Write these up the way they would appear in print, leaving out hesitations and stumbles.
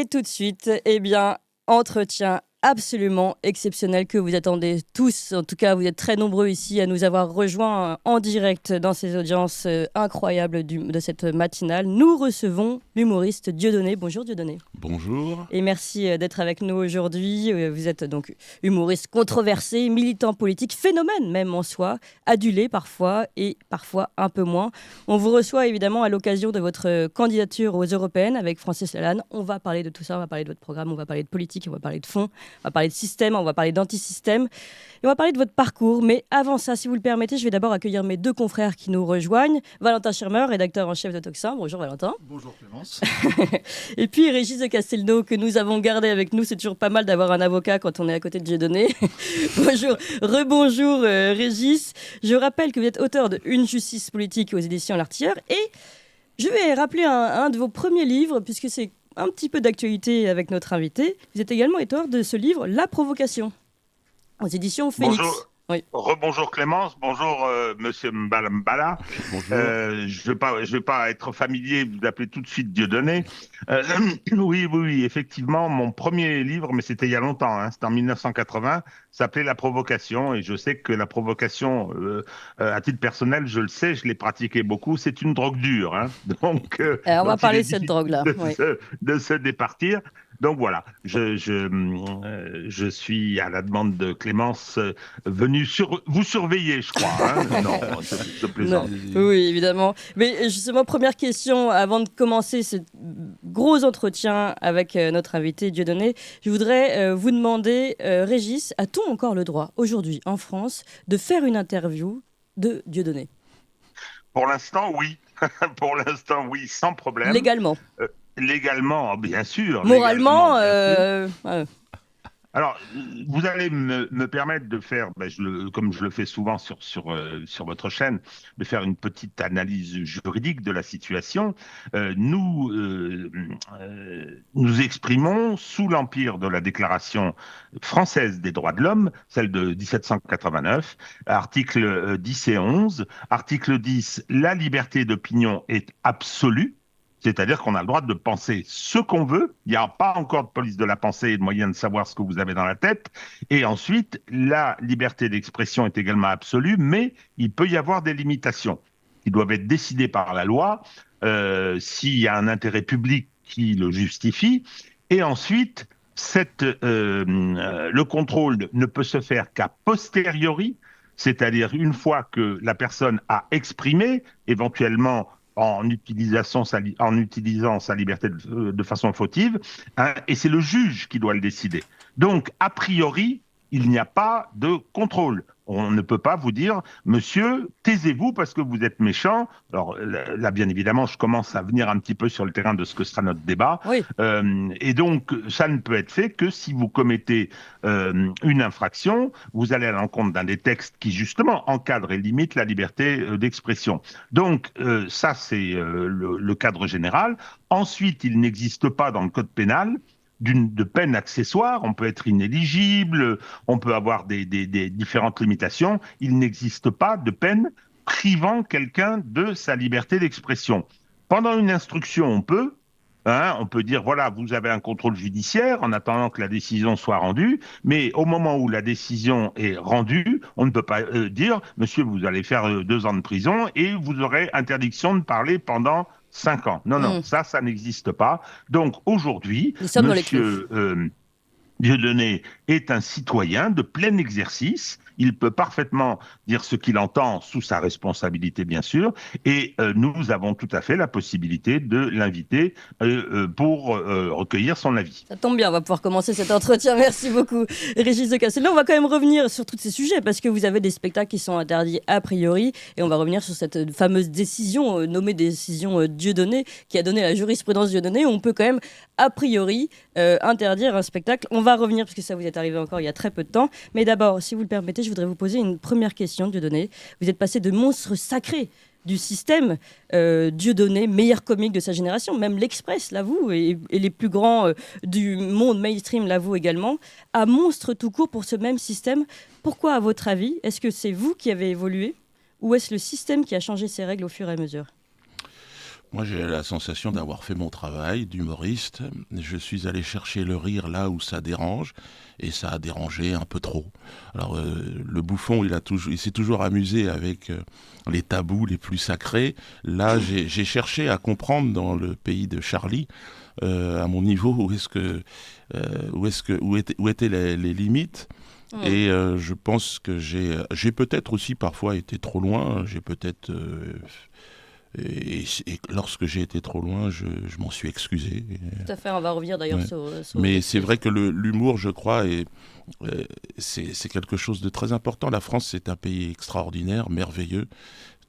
Et tout de suite, entretien absolument exceptionnel que vous attendez tous. En tout cas, vous êtes très nombreux ici à nous avoir rejoints en direct dans ces audiences incroyables de cette matinale. Nous recevons l'humoriste Dieudonné. Bonjour Dieudonné. Bonjour. Et merci d'être avec nous aujourd'hui. Vous êtes donc humoriste controversé, militant politique, phénomène même en soi, adulé parfois et parfois un peu moins. On vous reçoit évidemment à l'occasion de votre candidature aux Européennes avec Francis Lalanne. On va parler de tout ça, on va parler de votre programme, on va parler de politique, on va parler de fond, on va parler de système, on va parler d'antisystème. Et on va parler de votre parcours. Mais avant ça, si vous le permettez, je vais d'abord accueillir mes deux confrères qui nous rejoignent. Valentin Schirmer, rédacteur en chef de Tocsin. Bonjour Valentin. Bonjour Clémence. Et puis Régis de Castelnau, que nous avons gardé avec nous. C'est toujours pas mal d'avoir un avocat quand on est à côté de Dieudonné. Bonjour, rebonjour Régis. Je rappelle que vous êtes auteur de Une justice politique aux éditions L'Artilleur. Et je vais rappeler un de vos premiers livres, puisque c'est un petit peu d'actualité avec notre invité. Vous êtes également auteur de ce livre, La Provocation, aux éditions Phoenix. Bonjour. Oui. Rebonjour Clémence, bonjour Monsieur Mbala. Bonjour. Je vais pas être familier, vous appelez tout de suite Dieudonné. Oui, effectivement, mon premier livre, mais c'était il y a longtemps, c'était en 1980, s'appelait La Provocation, et je sais que la provocation, à titre personnel, je le sais, je l'ai pratiqué beaucoup, c'est une drogue dure, donc on va parler de il est cette drogue-là. de se départir. Donc voilà, je suis à la demande de Clémence venu vous surveiller, je crois. Non, je plaisante. Oui, évidemment. Mais justement, première question, avant de commencer ce gros entretien avec notre invité Dieudonné, je voudrais vous demander, Régis, a-t-on encore le droit aujourd'hui en France de faire une interview de Dieudonné ? Pour l'instant, oui. Pour l'instant, oui, sans problème. Légalement. Légalement, bien sûr. Moralement, Alors, vous allez me permettre de faire, comme je le fais souvent sur votre chaîne, de faire une petite analyse juridique de la situation. Nous exprimons sous l'empire de la Déclaration française des droits de l'homme, celle de 1789, articles 10 et 11. Article 10, la liberté d'opinion est absolue. C'est-à-dire qu'on a le droit de penser ce qu'on veut. Il n'y a pas encore de police de la pensée et de moyen de savoir ce que vous avez dans la tête. Et ensuite, la liberté d'expression est également absolue, mais il peut y avoir des limitations qui doivent être décidées par la loi s'il y a un intérêt public qui le justifie. Et ensuite, le contrôle ne peut se faire qu'à posteriori, c'est-à-dire une fois que la personne a exprimé, éventuellement en utilisant sa liberté de façon fautive, et c'est le juge qui doit le décider. Donc, a priori, il n'y a pas de contrôle. On ne peut pas vous dire, monsieur, taisez-vous parce que vous êtes méchant. Alors là, bien évidemment, je commence à venir un petit peu sur le terrain de ce que sera notre débat. Oui. Et donc, ça ne peut être fait que si vous commettez une infraction, vous allez à l'encontre d'un des textes qui, justement, encadre et limite la liberté d'expression. Donc, ça, c'est le cadre général. Ensuite, il n'existe pas dans le code pénal de peine accessoire, on peut être inéligible, on peut avoir des différentes limitations. Il n'existe pas de peine privant quelqu'un de sa liberté d'expression. Pendant une instruction, on peut dire, voilà, vous avez un contrôle judiciaire en attendant que la décision soit rendue, mais au moment où la décision est rendue, on ne peut pas dire, monsieur, vous allez faire 2 ans de prison et vous aurez interdiction de parler pendant 5 ans. Non, ça n'existe pas. Donc aujourd'hui, monsieur Dieudonné est un citoyen de plein exercice. Il peut parfaitement dire ce qu'il entend sous sa responsabilité, bien sûr, et nous avons tout à fait la possibilité de l'inviter pour recueillir son avis. Ça tombe bien, on va pouvoir commencer cet entretien. Merci beaucoup, Régis de Castelnau. On va quand même revenir sur tous ces sujets parce que vous avez des spectacles qui sont interdits a priori, et on va revenir sur cette fameuse décision, nommée décision Dieudonné, qui a donné la jurisprudence Dieudonné, où on peut quand même a priori interdire un spectacle. On va revenir parce que ça vous est arrivé encore il y a très peu de temps. Mais d'abord, si vous le permettez, je voudrais vous poser une première question, Dieudonné. Vous êtes passé de monstre sacré du système, Dieudonné, meilleur comique de sa génération, même l'Express l'avoue, et les plus grands du monde mainstream l'avouent également, à monstre tout court pour ce même système. Pourquoi, à votre avis, est-ce que c'est vous qui avez évolué, ou est-ce le système qui a changé ses règles au fur et à mesure ? Moi, j'ai la sensation d'avoir fait mon travail d'humoriste. Je suis allé chercher le rire là où ça dérange, et ça a dérangé un peu trop. Alors, le bouffon, il s'est toujours amusé avec les tabous les plus sacrés. Là, j'ai cherché à comprendre dans le pays de Charlie, à mon niveau, où étaient les limites. Et je pense que j'ai peut-être aussi parfois été trop loin. J'ai peut-être et lorsque j'ai été trop loin, je m'en suis excusé. Tout à fait, on va revenir d'ailleurs Ouais. sur Mais c'est vrai que l'humour, je crois, c'est quelque chose de très important. La France, c'est un pays extraordinaire, merveilleux.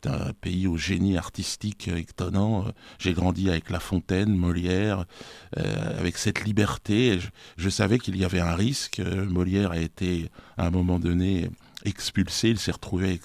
C'est un pays au génie artistique étonnant. J'ai grandi avec La Fontaine, Molière, avec cette liberté. Je savais qu'il y avait un risque. Molière a été, à un moment donné, expulsé. Il s'est retrouvé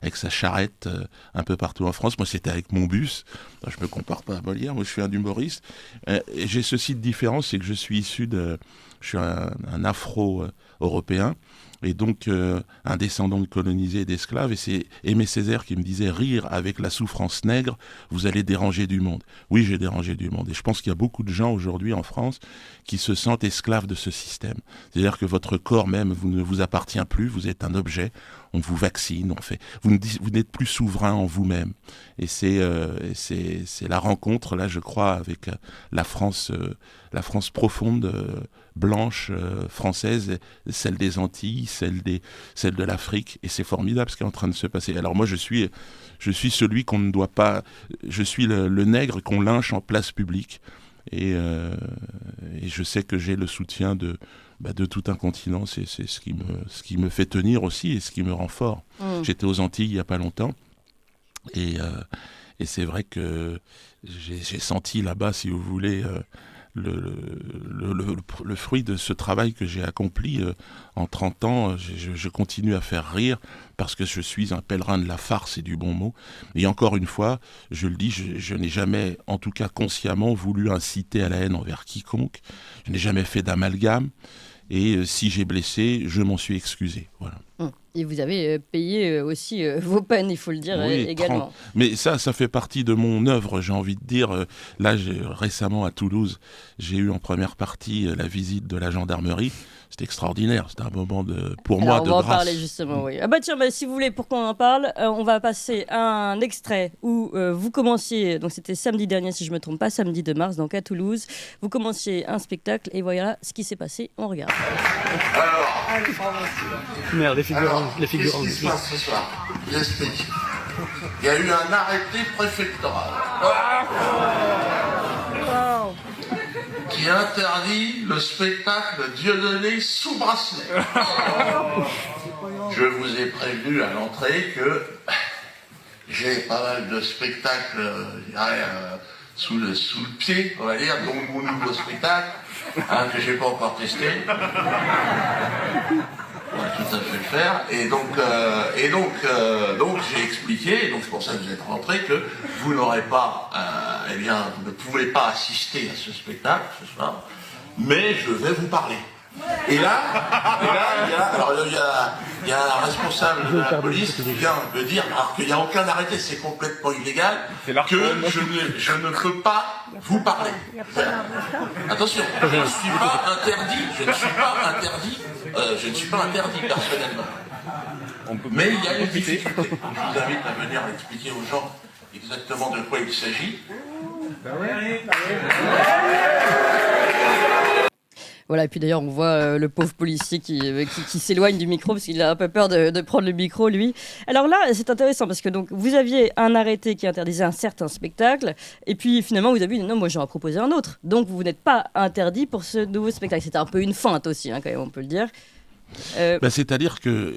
avec sa charrette un peu partout en France. Moi, c'était avec mon bus. Je ne me compare pas à Molière. Moi, je suis un humoriste. Et j'ai ceci de différence, c'est que je suis je suis un afro-européen. Et donc, un descendant de colonisés et d'esclaves, et c'est Aimé Césaire qui me disait « Rire avec la souffrance nègre, vous allez déranger du monde ». Oui, j'ai dérangé du monde. Et je pense qu'il y a beaucoup de gens aujourd'hui en France qui se sentent esclaves de ce système. C'est-à-dire que votre corps même ne vous appartient plus, vous êtes un objet, on vous vaccine, vous n'êtes plus souverain en vous-même. Et c'est la rencontre, là, je crois, avec la France profonde, blanche, française, celle des Antilles, celle de l'Afrique, et c'est formidable ce qui est en train de se passer. Alors moi, je suis celui qu'on ne doit pas, je suis le nègre qu'on lynche en place publique, et je sais que j'ai le soutien de tout un continent. C'est ce qui me fait tenir aussi, et ce qui me rend fort. J'étais aux Antilles il y a pas longtemps, et c'est vrai que j'ai senti là-bas, si vous voulez, le fruit de ce travail que j'ai accompli en 30 ans. Je continue à faire rire parce que je suis un pèlerin de la farce et du bon mot. Et encore une fois, je le dis, je n'ai jamais, en tout cas consciemment, voulu inciter à la haine envers quiconque. Je n'ai jamais fait d'amalgame. Et si j'ai blessé, je m'en suis excusé. Voilà. Et vous avez payé aussi vos peines, il faut le dire, Oui, également. 30. Mais ça fait partie de mon œuvre, j'ai envie de dire. Là, récemment à Toulouse, j'ai eu en première partie la visite de la gendarmerie. C'était extraordinaire, c'était un moment pour moi de grâce. On va en parler justement, oui. Ah bah tiens, si vous voulez, pour qu'on en parle, on va passer un extrait où vous commenciez, donc c'était samedi dernier si je ne me trompe pas, samedi 2 mars, donc à Toulouse. Vous commenciez un spectacle et voilà ce qui s'est passé, on regarde. Merde, les figurants. Qu'est-ce qui se passe ce soir? Je vous explique. Il y a eu un arrêté préfectoral qui interdit le spectacle Dieudonné sous bracelet. Je vous ai prévenu à l'entrée que j'ai pas mal de spectacles sous le pied, on va dire, dont mon nouveau spectacle, que j'ai pas encore testé. On va tout à fait le faire. Et donc j'ai expliqué, et donc c'est pour ça que vous êtes rentrés, que vous n'aurez pas, vous ne pouvez pas assister à ce spectacle ce soir, mais je vais vous parler. Et là, il y a un responsable de la police qui vient me dire, alors qu'il n'y a aucun arrêté, c'est complètement illégal, que je ne peux pas vous parler. Attention, je ne suis pas interdit personnellement. Mais il y a une difficulté. Je vous invite à venir expliquer aux gens exactement de quoi il s'agit. Voilà, et puis d'ailleurs, on voit le pauvre policier qui s'éloigne du micro parce qu'il a un peu peur de prendre le micro, lui. Alors là, c'est intéressant parce que donc, vous aviez un arrêté qui interdisait un certain spectacle, et puis finalement, vous avez dit non, moi j'en ai proposé un autre. Donc vous n'êtes pas interdit pour ce nouveau spectacle. C'était un peu une feinte aussi, quand même, on peut le dire. C'est-à-dire que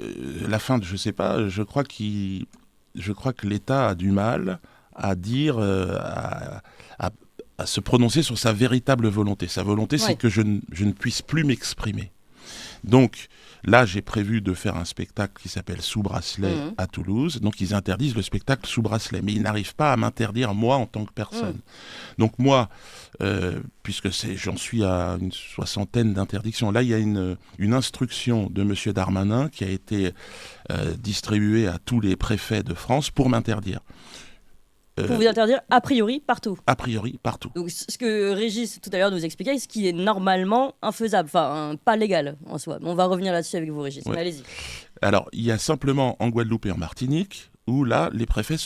la feinte, je ne sais pas, je crois que l'État a du mal à dire, à se prononcer sur sa véritable volonté. Sa volonté, c'est que je ne puisse plus m'exprimer. Donc, là, j'ai prévu de faire un spectacle qui s'appelle Sous bracelet à Toulouse. Donc, ils interdisent le spectacle sous bracelet. Mais ils n'arrivent pas à m'interdire, moi, en tant que personne. Donc, moi, puisque j'en suis à une 60aine d'interdictions, là, il y a une instruction de M. Darmanin qui a été distribuée à tous les préfets de France pour m'interdire. Pour vous interdire a priori partout. A priori, partout. Donc ce que Régis tout à l'heure nous expliquait, ce qui est normalement infaisable, enfin pas légal en soi. On va revenir là-dessus avec vous, Régis. Ouais. Mais allez-y. Alors, il y a simplement en Guadeloupe et en Martinique où là, les préfets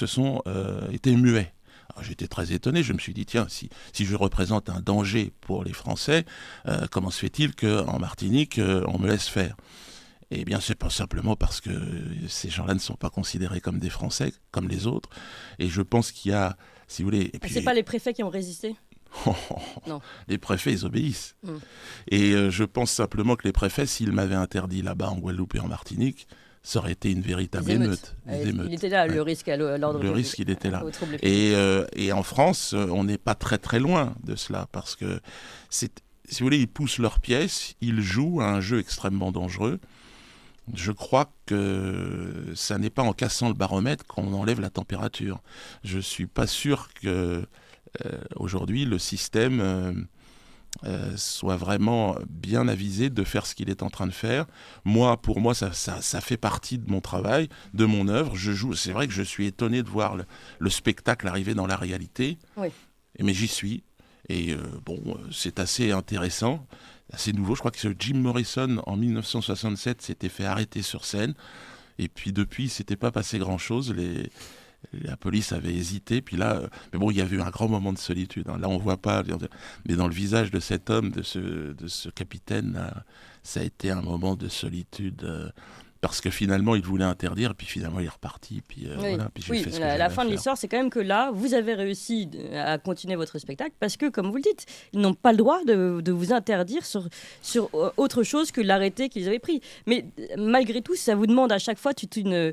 étaient muets. Alors, j'étais très étonné, je me suis dit, tiens, si je représente un danger pour les Français, comment se fait-il qu'en Martinique, on me laisse faire ? Eh bien, c'est pas simplement parce que ces gens-là ne sont pas considérés comme des Français, comme les autres. Et je pense qu'il y a, si vous voulez... Et puis, c'est pas les préfets qui ont résisté ? Non. Les préfets, ils obéissent. Mm. Et je pense simplement que les préfets, s'ils m'avaient interdit là-bas en Guadeloupe et en Martinique, ça aurait été une véritable émeute. Il était là, le risque à l'ordre public. Le risque, il était là. Au trouble public. Et en France, on n'est pas très très loin de cela, parce que, si vous voulez, ils poussent leurs pièces, ils jouent à un jeu extrêmement dangereux. Je crois que ça n'est pas en cassant le baromètre qu'on enlève la température. Je ne suis pas sûr que aujourd'hui le système soit vraiment bien avisé de faire ce qu'il est en train de faire. Pour moi, ça fait partie de mon travail, de mon œuvre. C'est vrai que je suis étonné de voir le spectacle arriver dans la réalité, oui. Mais j'y suis. Et c'est assez intéressant. C'est nouveau, je crois que Jim Morrison, en 1967, s'était fait arrêter sur scène. Et puis depuis, il ne s'était pas passé grand-chose. La police avait hésité. Puis là, mais bon, il y avait eu un grand moment de solitude. Hein. Là, on ne voit pas. Mais dans le visage de cet homme, de ce capitaine, là, ça a été un moment de solitude. Parce que finalement, il voulait interdire, puis finalement, il est reparti. Puis, voilà, puis j'ai fait ce que la fin de l'histoire, c'est quand même que là, vous avez réussi à continuer votre spectacle, parce que, comme vous le dites, ils n'ont pas le droit de vous interdire sur autre chose que l'arrêté qu'ils avaient pris. Mais malgré tout, ça vous demande à chaque fois toute une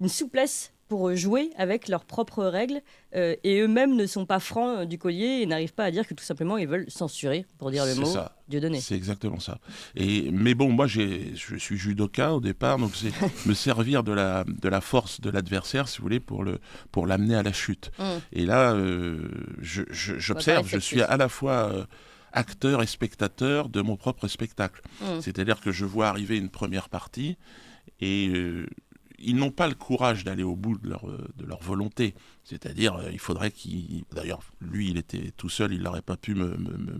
souplesse pour jouer avec leurs propres règles, et eux-mêmes ne sont pas francs du collier et n'arrivent pas à dire que tout simplement ils veulent censurer, pour dire le mot, Dieudonné. C'est exactement ça. Mais bon, moi je suis judoka au départ, donc c'est me servir de la force de l'adversaire, si vous voulez, pour l'amener à la chute. Et là, j'observe, je suis à la fois acteur et spectateur de mon propre spectacle. C'est-à-dire que je vois arriver une première partie et... ils n'ont pas le courage d'aller au bout de leur volonté. C'est-à-dire, il faudrait qu'il... D'ailleurs, lui, il était tout seul, il n'aurait pas pu me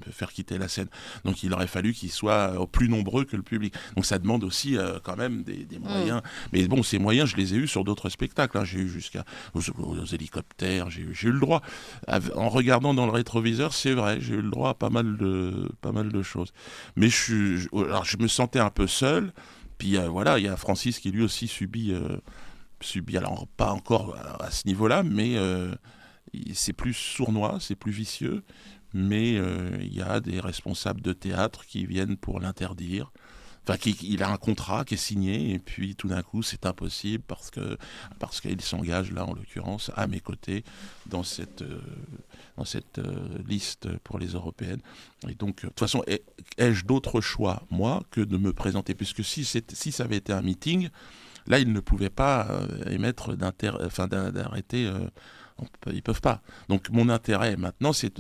faire quitter la scène. Donc, il aurait fallu qu'il soit plus nombreux que le public. Donc, ça demande aussi quand même des moyens. Mais bon, ces moyens, je les ai eus sur d'autres spectacles. Hein. J'ai eu aux hélicoptères, j'ai eu le droit. En regardant dans le rétroviseur, c'est vrai, j'ai eu le droit à pas mal de choses. Mais je me sentais un peu seul. Puis voilà, il y a Francis qui lui aussi subit, alors pas encore à ce niveau-là, mais c'est plus sournois, c'est plus vicieux, mais il y a des responsables de théâtre qui viennent pour l'interdire. Enfin, il a un contrat qui est signé, et puis tout d'un coup, c'est impossible parce qu'il s'engage, là, en l'occurrence, à mes côtés, dans cette liste pour les européennes. Et donc, de toute façon, ai-je d'autre choix, moi, que de me présenter ? Puisque si ça avait été un meeting, là, ils ne pouvaient pas émettre d'arrêté... ils ne peuvent pas. Donc mon intérêt maintenant, c'est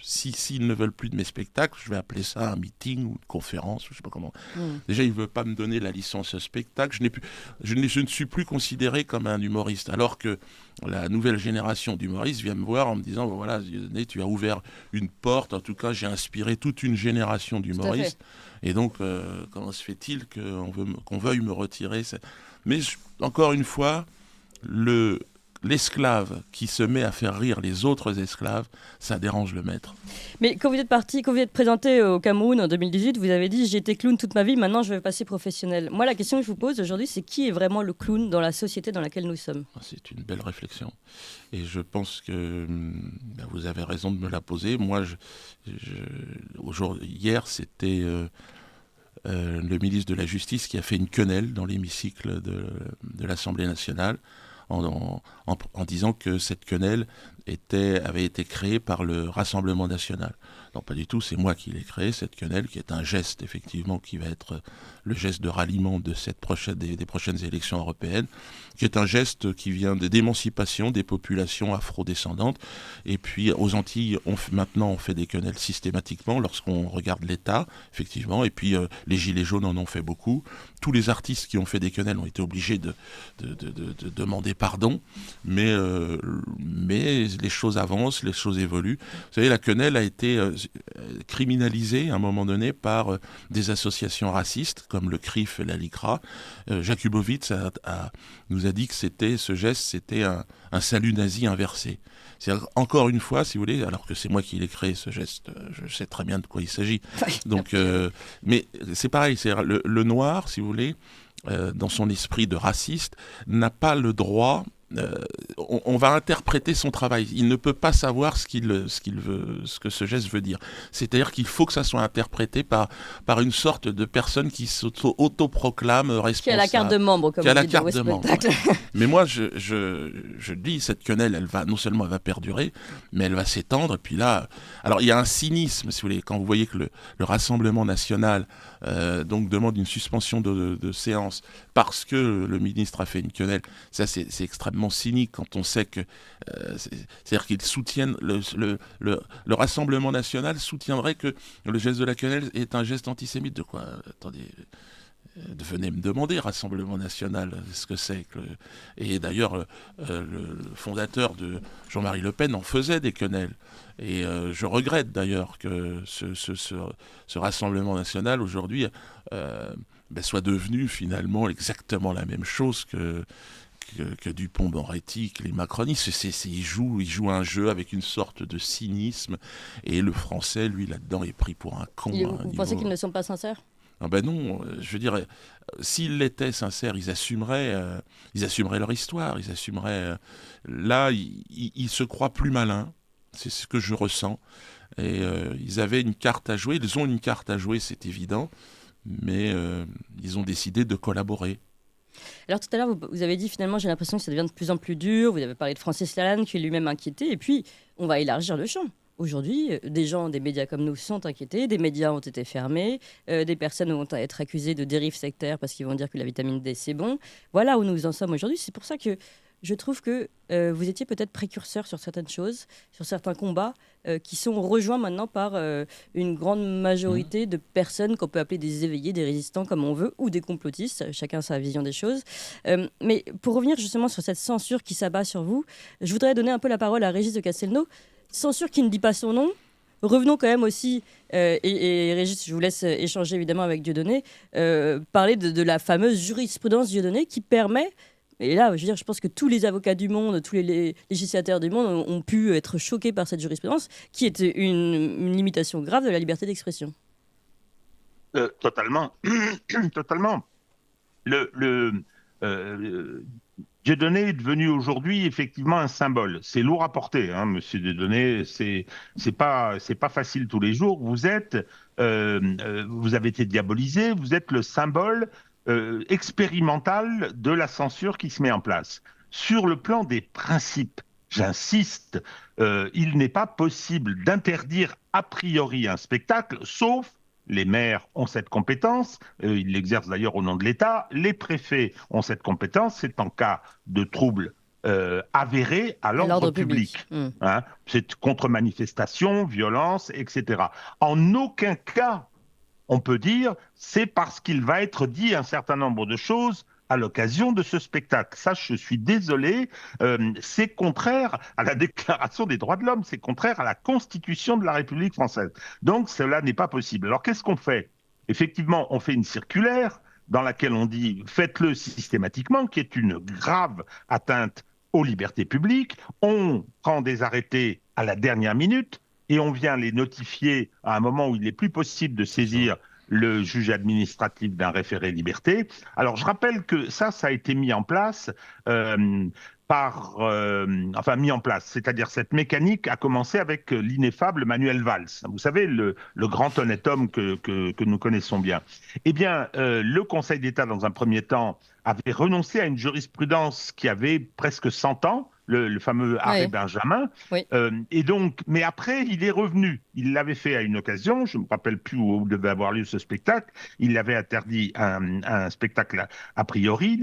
s'ils ne veulent plus de mes spectacles, je vais appeler ça un meeting ou une conférence, je ne sais pas comment. Déjà, ils ne veulent pas me donner la licence spectacle. Je ne suis plus considéré comme un humoriste, alors que la nouvelle génération d'humoristes vient me voir en me disant, voilà, tu as ouvert une porte, en tout cas, j'ai inspiré toute une génération d'humoristes. Et donc, comment se fait-il qu'on veuille me retirer Mais encore une fois, l'esclave qui se met à faire rire les autres esclaves, ça dérange le maître. Mais quand vous êtes présenté au Cameroun en 2018, vous avez dit « j'ai été clown toute ma vie, maintenant je vais passer professionnel ». Moi, la question que je vous pose aujourd'hui, c'est qui est vraiment le clown dans la société dans laquelle nous sommes ? C'est une belle réflexion. Et je pense que vous avez raison de me la poser. Moi, hier, c'était... le ministre de la Justice qui a fait une quenelle dans l'hémicycle de l'Assemblée nationale en disant que cette quenelle avait été créée par le Rassemblement national. Non, pas du tout, c'est moi qui l'ai créée, cette quenelle, qui est un geste, effectivement, qui va être le geste de ralliement de des prochaines élections européennes, qui est un geste qui vient d'émancipation des populations afro-descendantes. Et puis, aux Antilles, maintenant, on fait des quenelles systématiquement lorsqu'on regarde l'État, effectivement, et puis les Gilets jaunes en ont fait beaucoup. Tous les artistes qui ont fait des quenelles ont été obligés de demander pardon, mais les choses avancent, les choses évoluent. Vous savez, la quenelle a été criminalisée à un moment donné par des associations racistes comme le CRIF et la LICRA. Jakubowicz nous a dit que ce geste, c'était un salut nazi inversé. C'est-à-dire, encore une fois, si vous voulez, alors que c'est moi qui l'ai créé, ce geste, je sais très bien de quoi il s'agit. Donc, mais c'est pareil, le noir, si vous voulez, dans son esprit de raciste, n'a pas le droit. On va interpréter son travail. Il ne peut pas savoir ce que ce geste veut dire. C'est-à-dire qu'il faut que ça soit interprété par une sorte de personne qui s'autoproclame responsable. Qui a la carte de membre, comme on dit dans vos spectacles. Mais moi, je dis, cette quenelle, non seulement elle va perdurer, mais elle va s'étendre. Et puis là, alors il y a un cynisme, si vous voulez, quand vous voyez que le Rassemblement national donc demande une suspension de séance parce que le ministre a fait une quenelle. Ça, c'est extrêmement cynique quand on sait que c'est-à-dire qu'ils soutiennent le Rassemblement national soutiendrait que le geste de la quenelle est un geste antisémite. De quoi? Attendez, venez me demander, Rassemblement national, ce que c'est. Et d'ailleurs, le fondateur de Jean-Marie Le Pen en faisait des quenelles. Et je regrette d'ailleurs que ce Rassemblement national aujourd'hui soit devenu finalement exactement la même chose que Dupond-Moretti, que les macronistes. Ils jouent un jeu avec une sorte de cynisme, et le français, lui, là-dedans, est pris pour un con. Vous pensez qu'ils ne sont pas sincères? Ah ben non, je veux dire, s'ils l'étaient sincères, ils assumeraient leur histoire, ils assumeraient... là, ils se croient plus malins, c'est ce que je ressens, et ils avaient une carte à jouer, ils ont une carte à jouer, c'est évident, mais ils ont décidé de collaborer. Alors tout à l'heure, vous avez dit finalement, j'ai l'impression que ça devient de plus en plus dur. Vous avez parlé de Francis Lalanne qui est lui-même inquiété. Et puis, on va élargir le champ. Aujourd'hui, des médias comme nous sont inquiétés. Des médias ont été fermés. Des personnes vont être accusées de dérives sectaires parce qu'ils vont dire que la vitamine D, c'est bon. Voilà où nous en sommes aujourd'hui. C'est pour ça que je trouve que vous étiez peut-être précurseur sur certaines choses, sur certains combats qui sont rejoints maintenant par une grande majorité de personnes qu'on peut appeler des éveillés, des résistants comme on veut, ou des complotistes, chacun sa vision des choses. Mais pour revenir justement sur cette censure qui s'abat sur vous, je voudrais donner un peu la parole à Régis de Castelnau. Censure qui ne dit pas son nom. Revenons quand même aussi, et Régis, je vous laisse échanger évidemment avec Dieudonné, parler de la fameuse jurisprudence Dieudonné qui permet... Et là, je veux dire, je pense que tous les avocats du monde, tous les législateurs du monde ont pu être choqués par cette jurisprudence, qui est une limitation grave de la liberté d'expression. Totalement. Totalement. Dieudonné est devenu aujourd'hui effectivement un symbole. C'est lourd à porter, hein, monsieur Dieudonné. C'est pas facile tous les jours. Vous avez été diabolisé. Vous êtes le symbole expérimental de la censure qui se met en place. Sur le plan des principes, j'insiste, il n'est pas possible d'interdire a priori un spectacle, sauf les maires ont cette compétence, ils l'exercent d'ailleurs au nom de l'État, les préfets ont cette compétence, c'est en cas de troubles avérés à l'ordre public. Hein, c'est contre-manifestation, violence, etc. En aucun cas, on peut dire, c'est parce qu'il va être dit un certain nombre de choses à l'occasion de ce spectacle. Ça, je suis désolé, c'est contraire à la Déclaration des droits de l'homme, c'est contraire à la Constitution de la République française. Donc, cela n'est pas possible. Alors, qu'est-ce qu'on fait? Effectivement, on fait une circulaire dans laquelle on dit « faites-le systématiquement », qui est une grave atteinte aux libertés publiques. On prend des arrêtés à la dernière minute, et on vient les notifier à un moment où il n'est plus possible de saisir le juge administratif d'un référé liberté. Alors, je rappelle que ça a été mis en place c'est-à-dire cette mécanique a commencé avec l'ineffable Manuel Valls. Vous savez, le grand honnête homme que nous connaissons bien. Eh bien, le Conseil d'État, dans un premier temps, avait renoncé à une jurisprudence qui avait presque 100 ans, le fameux arrêt Benjamin. Oui. Et donc, mais après, il est revenu. Il l'avait fait à une occasion, je ne me rappelle plus où devait avoir lieu ce spectacle. Il avait interdit un spectacle a priori.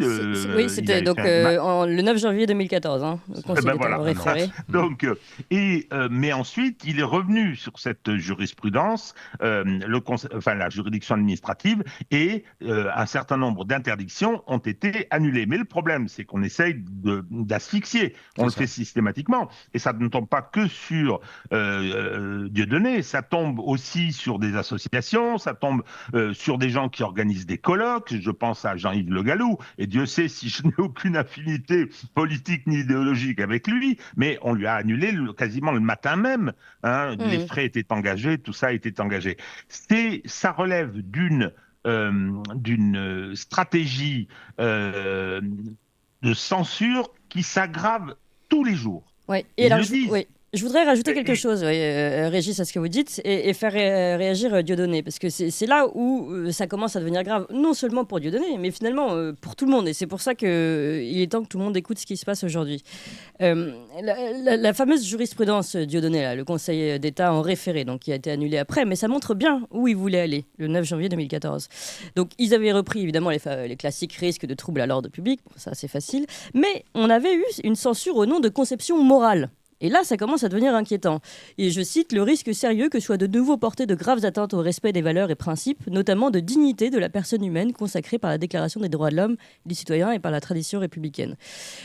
Oui, c'était donc le 9 janvier 2014, hein, le Conseil d'État référé. Donc, mais ensuite, il est revenu sur cette jurisprudence, la juridiction administrative, et un certain nombre d'interdictions ont été annulées. Mais le problème, c'est qu'on essaye d'asphyxier. On le fait systématiquement. Et ça ne tombe pas que sur Dieudonné, ça tombe aussi sur des associations, ça tombe sur des gens qui organisent des colloques. Je pense à Jean-Yves Le Gallou, et Dieu sait si je n'ai aucune affinité politique ni idéologique avec lui, mais on lui a annulé quasiment le matin même. Les frais étaient engagés, tout ça était engagé. Ça relève d'une stratégie de censure qui s'aggrave tous les jours. Ouais. Et alors, je voudrais rajouter quelque chose, Régis, à ce que vous dites, et faire réagir Dieudonné, parce que c'est là où ça commence à devenir grave, non seulement pour Dieudonné, mais finalement pour tout le monde. Et c'est pour ça qu'il est temps que tout le monde écoute ce qui se passe aujourd'hui. La fameuse jurisprudence Dieudonné, là, le Conseil d'État en référé, donc qui a été annulé après, mais ça montre bien où ils voulaient aller, le 9 janvier 2014. Donc ils avaient repris évidemment les classiques risques de troubles à l'ordre public, bon, ça c'est facile, mais on avait eu une censure au nom de conception morale. Et là, ça commence à devenir inquiétant. Et je cite, le risque sérieux que soit de nouveau porté de graves atteintes au respect des valeurs et principes, notamment de dignité de la personne humaine consacrée par la Déclaration des droits de l'homme, des citoyens et par la tradition républicaine.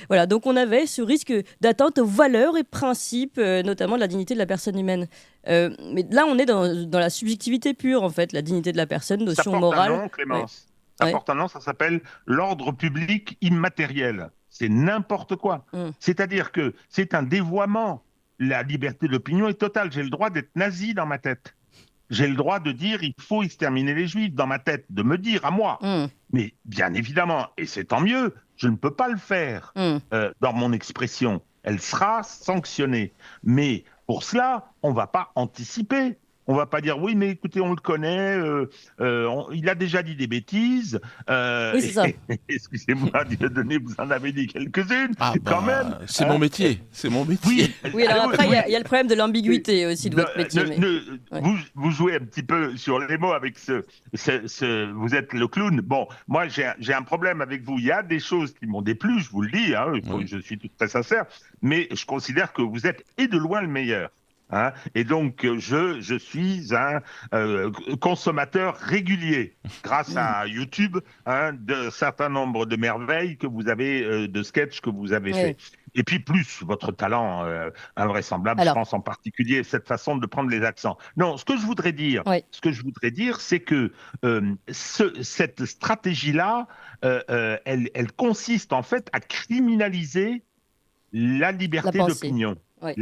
Voilà, donc on avait ce risque d'atteinte aux valeurs et principes, notamment de la dignité de la personne humaine. Mais là, on est dans la subjectivité pure, en fait, la dignité de la personne, notion morale. Ça porte un nom, Clémence. Ouais. Ça porte un nom, ça s'appelle l'ordre public immatériel. C'est n'importe quoi. C'est-à-dire que c'est un dévoiement. La liberté d'opinion est totale. J'ai le droit d'être nazi dans ma tête. J'ai le droit de dire il faut exterminer les juifs dans ma tête, de me dire à moi. Mais bien évidemment, et c'est tant mieux, je ne peux pas le faire dans mon expression. Elle sera sanctionnée. Mais pour cela, on ne va pas anticiper. On va pas dire oui, mais écoutez, on le connaît, il a déjà dit des bêtises. Oui, c'est ça. Excusez-moi, Dieudonné, vous en avez dit quelques-unes, quand même. C'est mon métier, c'est mon métier. Oui, alors après, il y a le problème de l'ambiguïté aussi de votre métier. Vous jouez un petit peu sur les mots avec vous êtes le clown. Bon, moi, j'ai un problème avec vous. Il y a des choses qui m'ont déplu, je vous le dis, je suis tout très sincère, mais je considère que vous êtes et de loin le meilleur. Et donc, je suis un consommateur régulier, grâce à YouTube, d'un certain nombre de merveilles que vous avez, de sketchs que vous avez fait. Et puis plus votre talent invraisemblable, je pense en particulier cette façon de prendre les accents. Non, ce que je voudrais dire, c'est que cette stratégie-là, elle consiste en fait à criminaliser la liberté d'opinion. Oui.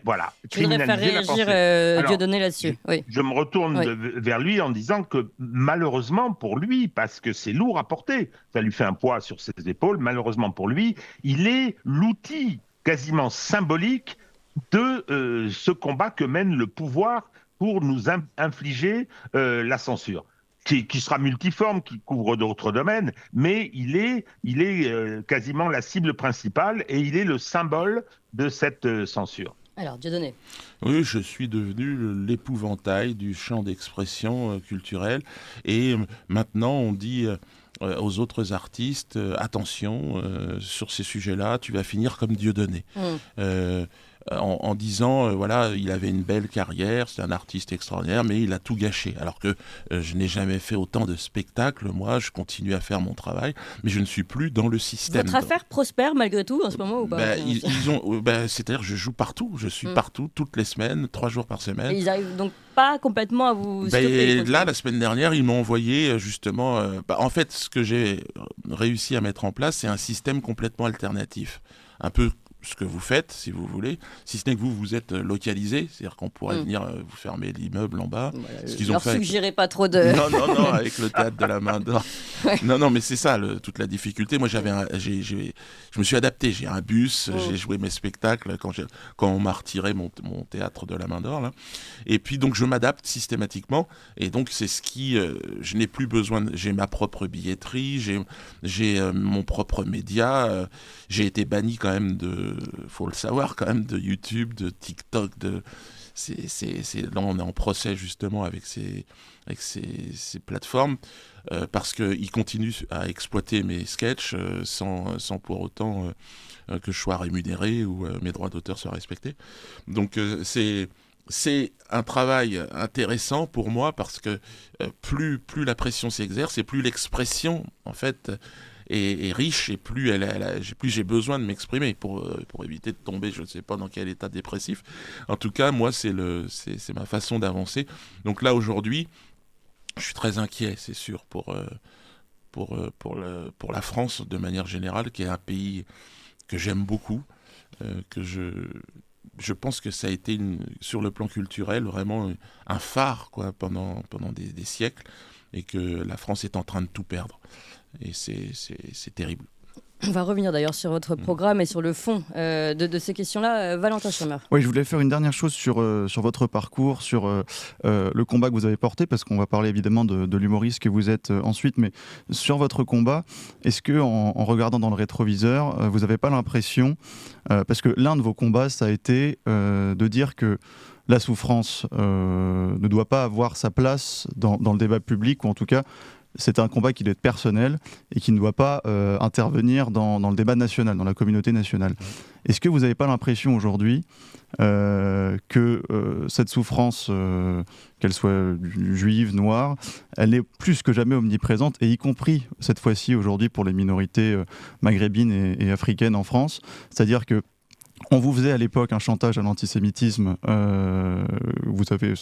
Voilà. Je voudrais faire réagir Dieudonné là-dessus. Oui. Je me retourne vers lui en disant que malheureusement pour lui, parce que c'est lourd à porter, ça lui fait un poids sur ses épaules, malheureusement pour lui, il est l'outil quasiment symbolique de ce combat que mène le pouvoir pour nous infliger la censure. Qui sera multiforme, qui couvre d'autres domaines, mais il est quasiment la cible principale et il est le symbole de cette censure. Alors, Dieudonné. Oui, je suis devenu l'épouvantail du champ d'expression culturel et maintenant on dit aux autres artistes, attention, sur ces sujets-là, tu vas finir comme Dieudonné. En disant, voilà, il avait une belle carrière, c'est un artiste extraordinaire, mais il a tout gâché. Alors que je n'ai jamais fait autant de spectacles, moi, je continue à faire mon travail, mais je ne suis plus dans le système. Votre affaire prospère malgré tout en ce moment ou pas? C'est-à-dire, je joue partout, je suis partout, toutes les semaines, 3 jours par semaine. Et ils arrivent donc pas complètement à vous stopper. Là, la semaine dernière, ils m'ont envoyé justement... en fait, ce que j'ai réussi à mettre en place, c'est un système complètement alternatif. Un peu ce que vous faites, si vous voulez, si ce n'est que vous êtes localisé, c'est-à-dire qu'on pourrait venir vous fermer l'immeuble en bas. Ce qu'ils ont fait. Suggérez pas trop de... Non, avec le théâtre de la main d'or. Non, mais c'est ça, toute la difficulté. Moi, je me suis adapté. J'ai un bus, j'ai joué mes spectacles quand on m'a retiré mon théâtre de la main d'or. Là. Et puis, donc, je m'adapte systématiquement. Et donc, c'est ce qui... je n'ai plus besoin... J'ai ma propre billetterie, j'ai mon propre média. J'ai été banni quand même faut le savoir quand même, de YouTube, de TikTok, là on est en procès justement avec ces plateformes parce qu'ils continuent à exploiter mes sketchs sans pour autant que je sois rémunéré ou mes droits d'auteur soient respectés. Donc c'est un travail intéressant pour moi parce que plus la pression s'exerce et plus l'expression en fait est riche et plus j'ai besoin de m'exprimer pour éviter de tomber, je ne sais pas dans quel état dépressif. En tout cas, moi, c'est ma façon d'avancer. Donc là, aujourd'hui, je suis très inquiet, c'est sûr, pour la France de manière générale, qui est un pays que j'aime beaucoup, que je pense que ça a été, sur le plan culturel, vraiment un phare quoi, pendant des siècles, et que la France est en train de tout perdre. Et c'est terrible. On va revenir d'ailleurs sur votre programme et sur le fond de ces questions-là. Valentin Schirmer. Oui, je voulais faire une dernière chose sur votre parcours, sur le combat que vous avez porté, parce qu'on va parler évidemment de l'humoriste que vous êtes ensuite, mais sur votre combat, est-ce que en regardant dans le rétroviseur, vous n'avez pas l'impression, parce que l'un de vos combats, ça a été de dire que la souffrance ne doit pas avoir sa place dans le débat public, ou en tout cas, c'est un combat qui doit être personnel et qui ne doit pas intervenir dans le débat national, dans la communauté nationale. Est-ce que vous n'avez pas l'impression aujourd'hui que cette souffrance, qu'elle soit juive, noire, elle est plus que jamais omniprésente, et y compris cette fois-ci aujourd'hui pour les minorités maghrébines et africaines en France? C'est-à-dire que on vous faisait à l'époque un chantage à l'antisémitisme, vous savez,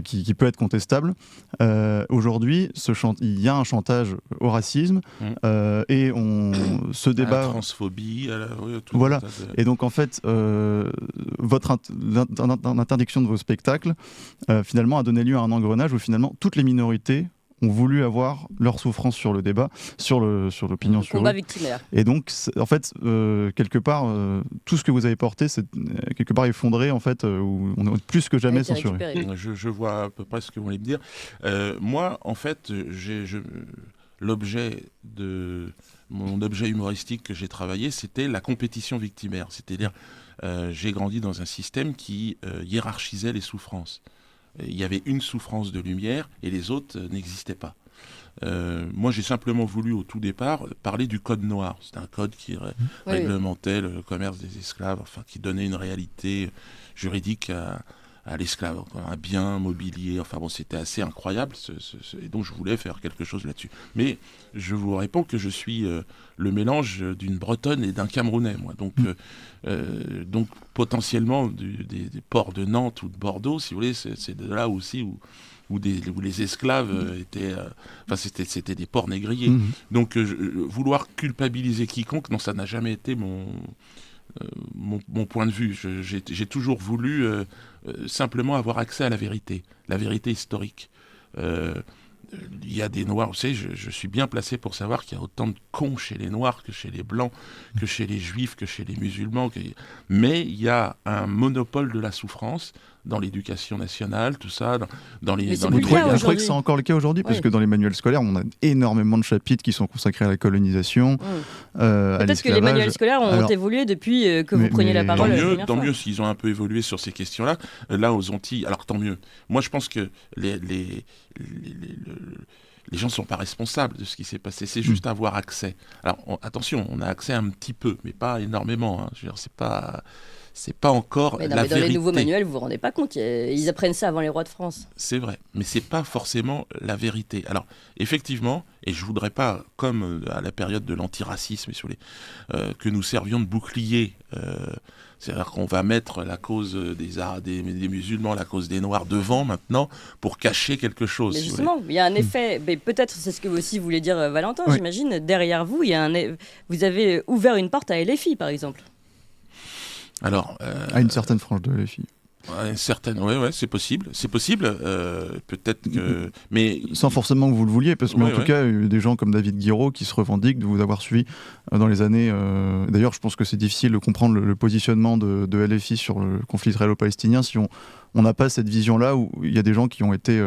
qui peut être contestable. Aujourd'hui, il y a un chantage au racisme et ce débat. À la transphobie, voilà. Et donc en fait, l'interdiction de vos spectacles, finalement, a donné lieu à un engrenage où finalement toutes les minorités ont voulu avoir leur souffrance sur le débat, sur l'opinion sur combat eux. Victimaire. Et donc, en fait, quelque part, tout ce que vous avez porté, c'est quelque part effondré, en fait, où on est plus que jamais censuré. Je vois à peu près ce que vous voulez me dire. Moi, en fait, mon objet humoristique que j'ai travaillé, c'était la compétition victimaire. C'est-à-dire, j'ai grandi dans un système qui hiérarchisait les souffrances. Il y avait une souffrance de lumière et les autres n'existaient pas. Moi, j'ai simplement voulu, au tout départ, parler du code noir. C'était un code qui réglementait le commerce des esclaves, enfin, qui donnait une réalité juridique à l'esclave, un bien mobilier. Enfin bon, c'était assez incroyable, et donc je voulais faire quelque chose là-dessus. Mais je vous réponds que je suis le mélange d'une Bretonne et d'un Camerounais, moi. Donc potentiellement des ports de Nantes ou de Bordeaux, si vous voulez, c'est de là aussi où les esclaves étaient... c'était des ports négriers. Donc vouloir culpabiliser quiconque, non, ça n'a jamais été mon point de vue. J'ai toujours voulu simplement avoir accès à la vérité historique. Il y a des Noirs, vous savez, je suis bien placé pour savoir qu'il y a autant de cons chez les Noirs que chez les Blancs, que chez les Juifs, que chez les musulmans. Mais il y a un monopole de la souffrance dans l'éducation nationale, tout ça, dans les... Vous trouvez que c'est encore le cas aujourd'hui? Parce que dans les manuels scolaires, on a énormément de chapitres qui sont consacrés à la colonisation, à Peut-être que les manuels scolaires ont évolué depuis que vous preniez la parole. Tant mieux s'ils ont un peu évolué sur ces questions-là. Là, aux Antilles, alors tant mieux. Moi, je pense que les gens ne sont pas responsables de ce qui s'est passé, c'est juste avoir accès. Alors attention, on a accès un petit peu, mais pas énormément. Je veux dire, c'est pas encore la vérité. Dans les nouveaux manuels, vous vous rendez pas compte, ils apprennent ça avant les rois de France. C'est vrai, mais c'est pas forcément la vérité. Alors effectivement, et je voudrais pas, comme à la période de l'antiracisme, si vous voulez, que nous servions de bouclier. C'est-à-dire qu'on va mettre la cause des musulmans, la cause des Noirs devant maintenant pour cacher quelque chose. Mais justement, il y a un effet, mais peut-être c'est ce que vous aussi voulez dire, Valentin, j'imagine, derrière vous, vous avez ouvert une porte à LFI, par exemple. Alors, à une certaine frange de LFI. Ouais, c'est possible. Peut-être que... Mais... Sans forcément que vous le vouliez, parce que en tout cas, il y a eu des gens comme David Guiraud qui se revendiquent de vous avoir suivi dans les années... D'ailleurs, je pense que c'est difficile de comprendre le positionnement de LFI sur le conflit israélo-palestinien si on n'a pas cette vision-là, où il y a des gens qui ont été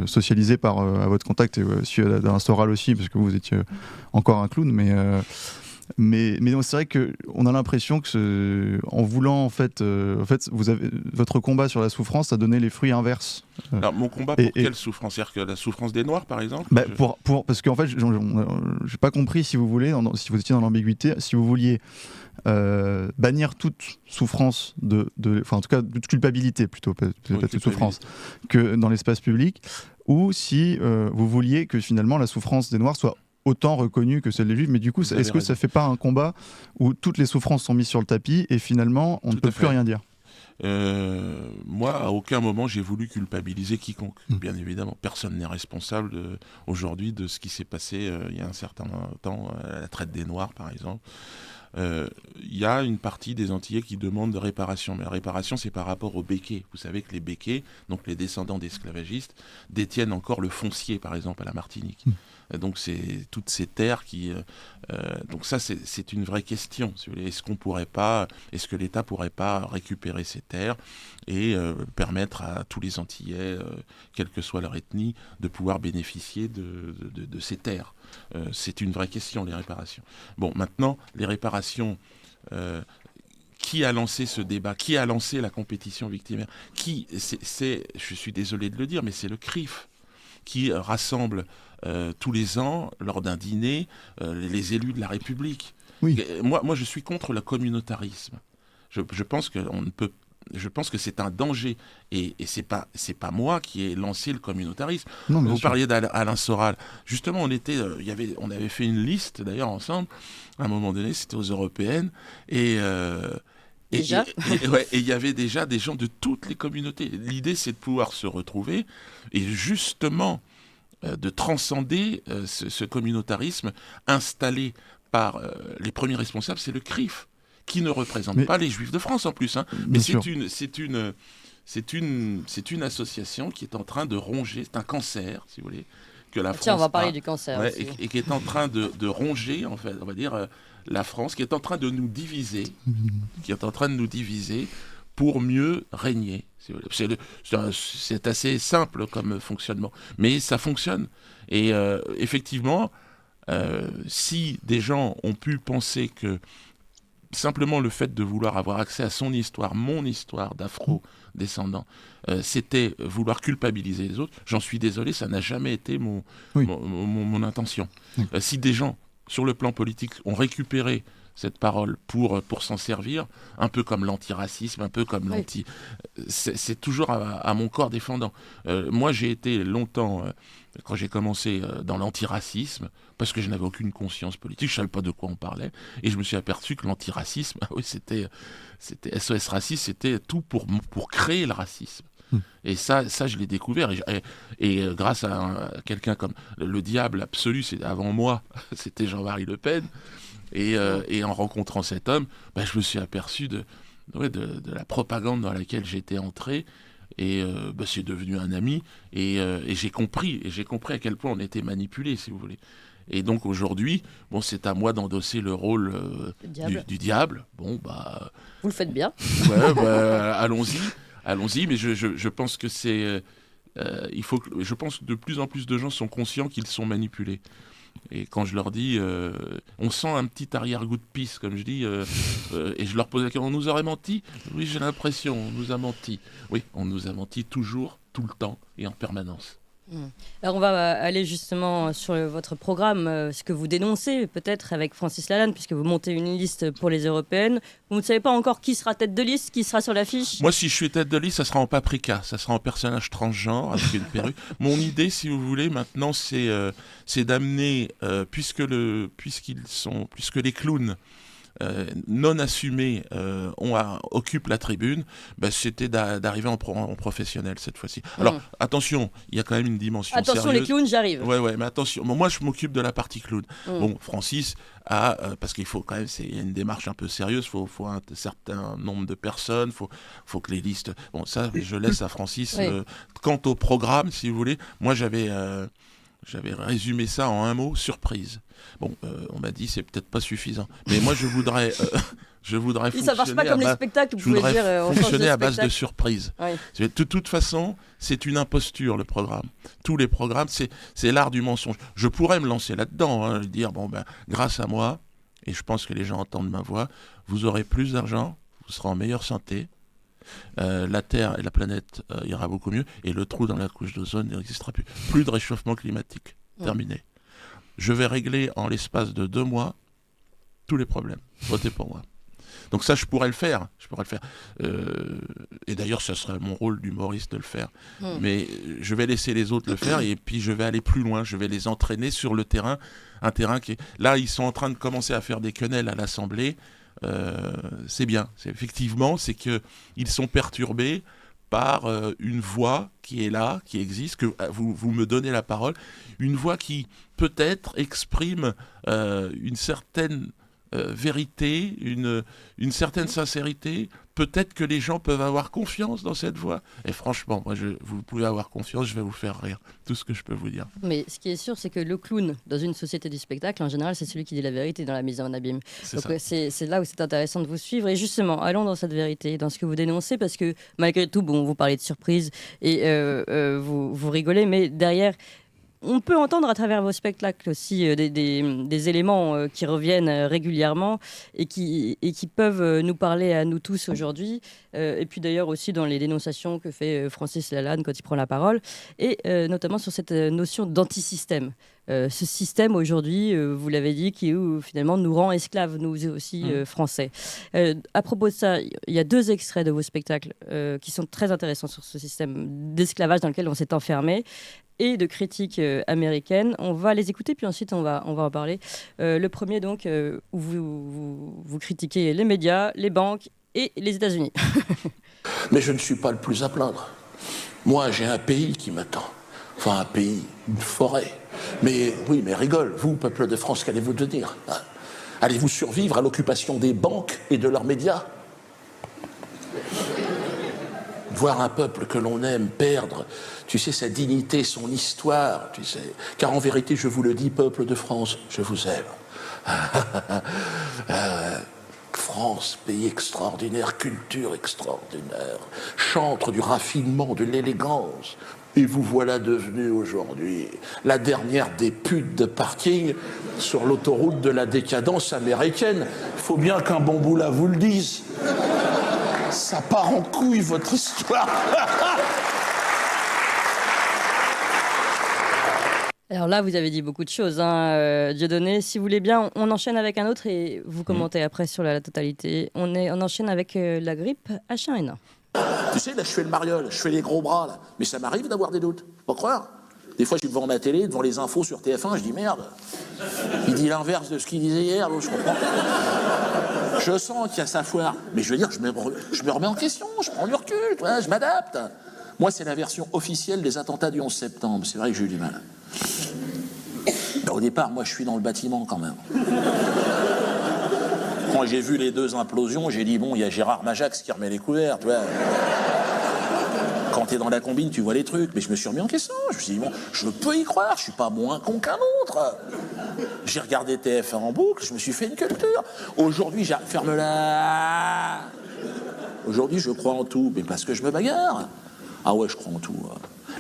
socialisés à votre contact, et à Alain Soral aussi, parce que vous étiez encore un clown, mais... Mais non, c'est vrai qu'on a l'impression que en voulant, en fait, votre combat sur la souffrance a donné les fruits inverses. Alors, mon combat pour quelle souffrance? C'est-à-dire que la souffrance des Noirs, par exemple? Parce qu'en fait, j'ai pas compris, si vous voulez, si vous étiez dans l'ambiguïté, si vous vouliez bannir toute souffrance, en tout cas toute culpabilité plutôt, pas toute souffrance, que dans l'espace public, ou si vous vouliez que finalement la souffrance des Noirs soit autant reconnue que celle des Juifs. Mais du coup, est-ce que ça ne fait pas un combat où toutes les souffrances sont mises sur le tapis et finalement on ne peut plus rien dire? Moi, à aucun moment, j'ai voulu culpabiliser quiconque. Bien évidemment, personne n'est responsable aujourd'hui de ce qui s'est passé il y a un certain temps, à la traite des Noirs, par exemple. Il y a une partie des Antillais qui demandent de réparation. Mais la réparation, c'est par rapport aux békés. Vous savez que les békés, donc les descendants d'esclavagistes, détiennent encore le foncier, par exemple, à la Martinique. Donc c'est toutes ces terres qui... donc ça, c'est une vraie question. Si vous voulez. Est-ce que l'État pourrait pas récupérer ces terres et permettre à tous les Antillais, quelle que soit leur ethnie, de pouvoir bénéficier de ces terres? C'est une vraie question, les réparations. Bon, maintenant, les réparations... qui a lancé ce débat? Qui a lancé la compétition victimaire? Je suis désolé de le dire, mais c'est le CRIF qui rassemble tous les ans, lors d'un dîner, les élus de la République. Oui. Moi, je suis contre le communautarisme. Je pense que c'est un danger. Et c'est pas moi qui ai lancé le communautarisme. Non, vous parliez d'Alain Soral. Justement, on avait fait une liste, d'ailleurs, ensemble. À un moment donné, c'était aux Européennes. Et il y avait déjà des gens de toutes les communautés. L'idée, c'est de pouvoir se retrouver et justement de transcender ce communautarisme installé par les premiers responsables, c'est le CRIF, qui ne représente pas les Juifs de France en plus. Mais c'est une association qui est en train de ronger, c'est un cancer, si vous voulez, que la France Tiens, on va parler du cancer aussi. Et qui est en train de ronger, en fait, on va dire, la France, qui est en train de nous diviser, pour mieux régner. C'est assez simple comme fonctionnement, mais ça fonctionne. Et effectivement, si des gens ont pu penser que simplement le fait de vouloir avoir accès à son histoire, mon histoire d'afro-descendant, c'était vouloir culpabiliser les autres, j'en suis désolé, ça n'a jamais été mon intention. Si des gens, sur le plan politique, ont récupéré cette parole pour s'en servir, un peu comme l'antiracisme, un peu comme l'anti... C'est toujours à mon corps défendant. Moi, j'ai été longtemps, quand j'ai commencé dans l'antiracisme, parce que je n'avais aucune conscience politique, je ne savais pas de quoi on parlait, et je me suis aperçu que l'antiracisme, c'était SOS Racisme, c'était tout pour créer le racisme. Et ça, je l'ai découvert. Et grâce à quelqu'un comme le diable absolu, c'est avant moi, c'était Jean-Marie Le Pen. Et en rencontrant cet homme, je me suis aperçu de la propagande dans laquelle j'étais entré. Et c'est devenu un ami. Et j'ai compris à quel point on était manipulé, si vous voulez. Et donc aujourd'hui, c'est à moi d'endosser le rôle du diable. Vous le faites bien. Allons-y, mais je pense que je pense que de plus en plus de gens sont conscients qu'ils sont manipulés. Et quand je leur dis, on sent un petit arrière-goût de pisse, comme je dis, et je leur pose la question, on nous aurait menti? Oui, j'ai l'impression, on nous a menti. Oui, on nous a menti toujours, tout le temps et en permanence. Alors on va aller justement sur votre programme, ce que vous dénoncez peut-être avec Francis Lalanne, puisque vous montez une liste pour les européennes. Vous ne savez pas encore qui sera tête de liste, qui sera sur l'affiche? Moi, si je suis tête de liste, ça sera en paprika, ça sera en personnage transgenre avec une perruque. Mon idée, si vous voulez, maintenant, c'est d'amener, puisque les clowns non assumés occupent la tribune, c'était d'arriver en professionnel cette fois-ci. Alors attention, il y a quand même une dimension attention sérieuse. Les clowns, j'arrive. Ouais, mais attention, moi je m'occupe de la partie clown. Bon, Francis a, parce qu'il faut quand même, il y a une démarche un peu sérieuse, faut un certain nombre de personnes, faut que les listes... Bon, ça, je laisse à Francis. Quant au programme, si vous voulez, moi j'avais résumé ça en un mot, surprise. Bon, on m'a dit c'est peut-être pas suffisant, mais moi je voudrais fonctionner. Ça marche pas comme les spectacles. Vous pouvez dire fonctionner à base de surprise. Oui. De toute façon, c'est une imposture le programme. Tous les programmes, c'est l'art du mensonge. Je pourrais me lancer là-dedans, dire grâce à moi et je pense que les gens entendent ma voix, vous aurez plus d'argent, vous serez en meilleure santé, la Terre et la planète ira beaucoup mieux, et le trou dans la couche d'ozone n'existera plus. Plus de réchauffement climatique. Terminé. Je vais régler en l'espace de 2 mois tous les problèmes. Votez pour moi. Donc ça, je pourrais le faire. Et d'ailleurs, ce serait mon rôle d'humoriste de le faire. Mais je vais laisser les autres le faire et puis je vais aller plus loin. Je vais les entraîner sur le terrain. Un terrain qui est... Là, ils sont en train de commencer à faire des quenelles à l'Assemblée. C'est bien. Effectivement, c'est qu'ils sont perturbés par une voix qui est là, qui existe, que vous me donnez la parole. Une voix qui, peut-être, exprime une certaine... vérité, une certaine sincérité, peut-être que les gens peuvent avoir confiance dans cette voix. Et franchement, moi, vous pouvez avoir confiance, je vais vous faire rire. Tout ce que je peux vous dire. Mais ce qui est sûr, c'est que le clown, dans une société du spectacle, en général, c'est celui qui dit la vérité dans la mise en abîme. Donc c'est là où c'est intéressant de vous suivre. Et justement, allons dans cette vérité, dans ce que vous dénoncez, parce que malgré tout, bon, vous parlez de surprise et vous rigolez, mais derrière... On peut entendre à travers vos spectacles aussi des éléments qui reviennent régulièrement et qui peuvent nous parler à nous tous aujourd'hui. Et puis d'ailleurs aussi dans les dénonciations que fait Francis Lalanne quand il prend la parole. Et notamment sur cette notion d'antisystème. Ce système aujourd'hui, vous l'avez dit, qui finalement nous rend esclaves, nous aussi français. À propos de ça, il y a 2 extraits de vos spectacles qui sont très intéressants sur ce système d'esclavage dans lequel on s'est enfermé et de critiques américaines. On va les écouter, puis ensuite on va en parler. Le premier donc, où vous critiquez les médias, les banques et les États-Unis. Mais je ne suis pas le plus à plaindre. Moi, j'ai un pays qui m'attend. Enfin, un pays, une forêt. Mais oui, mais rigole, vous, peuple de France, qu'allez-vous devenir, hein? Allez-vous survivre à l'occupation des banques et de leurs médias? Voir un peuple que l'on aime perdre, tu sais, sa dignité, son histoire, tu sais. Car en vérité, je vous le dis, peuple de France, je vous aime. France, pays extraordinaire, culture extraordinaire, chantre du raffinement, de l'élégance. Et vous voilà devenu aujourd'hui la dernière des putes de parking sur l'autoroute de la décadence américaine. Il faut bien qu'un bon boula vous le dise. Ça part en couille, votre histoire. Alors là, vous avez dit beaucoup de choses, hein, Dieudonné. Si vous voulez bien, on enchaîne avec un autre et vous commentez après sur la totalité. On enchaîne avec la grippe H1N1. Tu sais, là, je fais le mariole, je fais les gros bras, là. Mais ça m'arrive d'avoir des doutes. Faut pas croire. Des fois, je suis devant ma télé, devant les infos sur TF1, je dis merde. Il dit l'inverse de ce qu'il disait hier, je comprends. Je sens qu'il y a sa foire. Mais je veux dire, je me remets en question, je prends du recul, ouais, je m'adapte. Moi, c'est la version officielle des attentats du 11 septembre. C'est vrai que j'ai eu du mal. Au départ, moi, je suis dans le bâtiment quand même. Quand j'ai vu les 2 implosions, j'ai dit, bon, il y a Gérard Majax qui remet les couverts, tu vois. Quand t'es dans la combine, tu vois les trucs. Mais je me suis remis en question. Je me suis dit, bon, je peux y croire, je suis pas moins con qu'un autre. J'ai regardé TF1 en boucle, je me suis fait une culture. Aujourd'hui, ferme-la. Aujourd'hui, je crois en tout, mais parce que je me bagarre. Ah ouais, je crois en tout.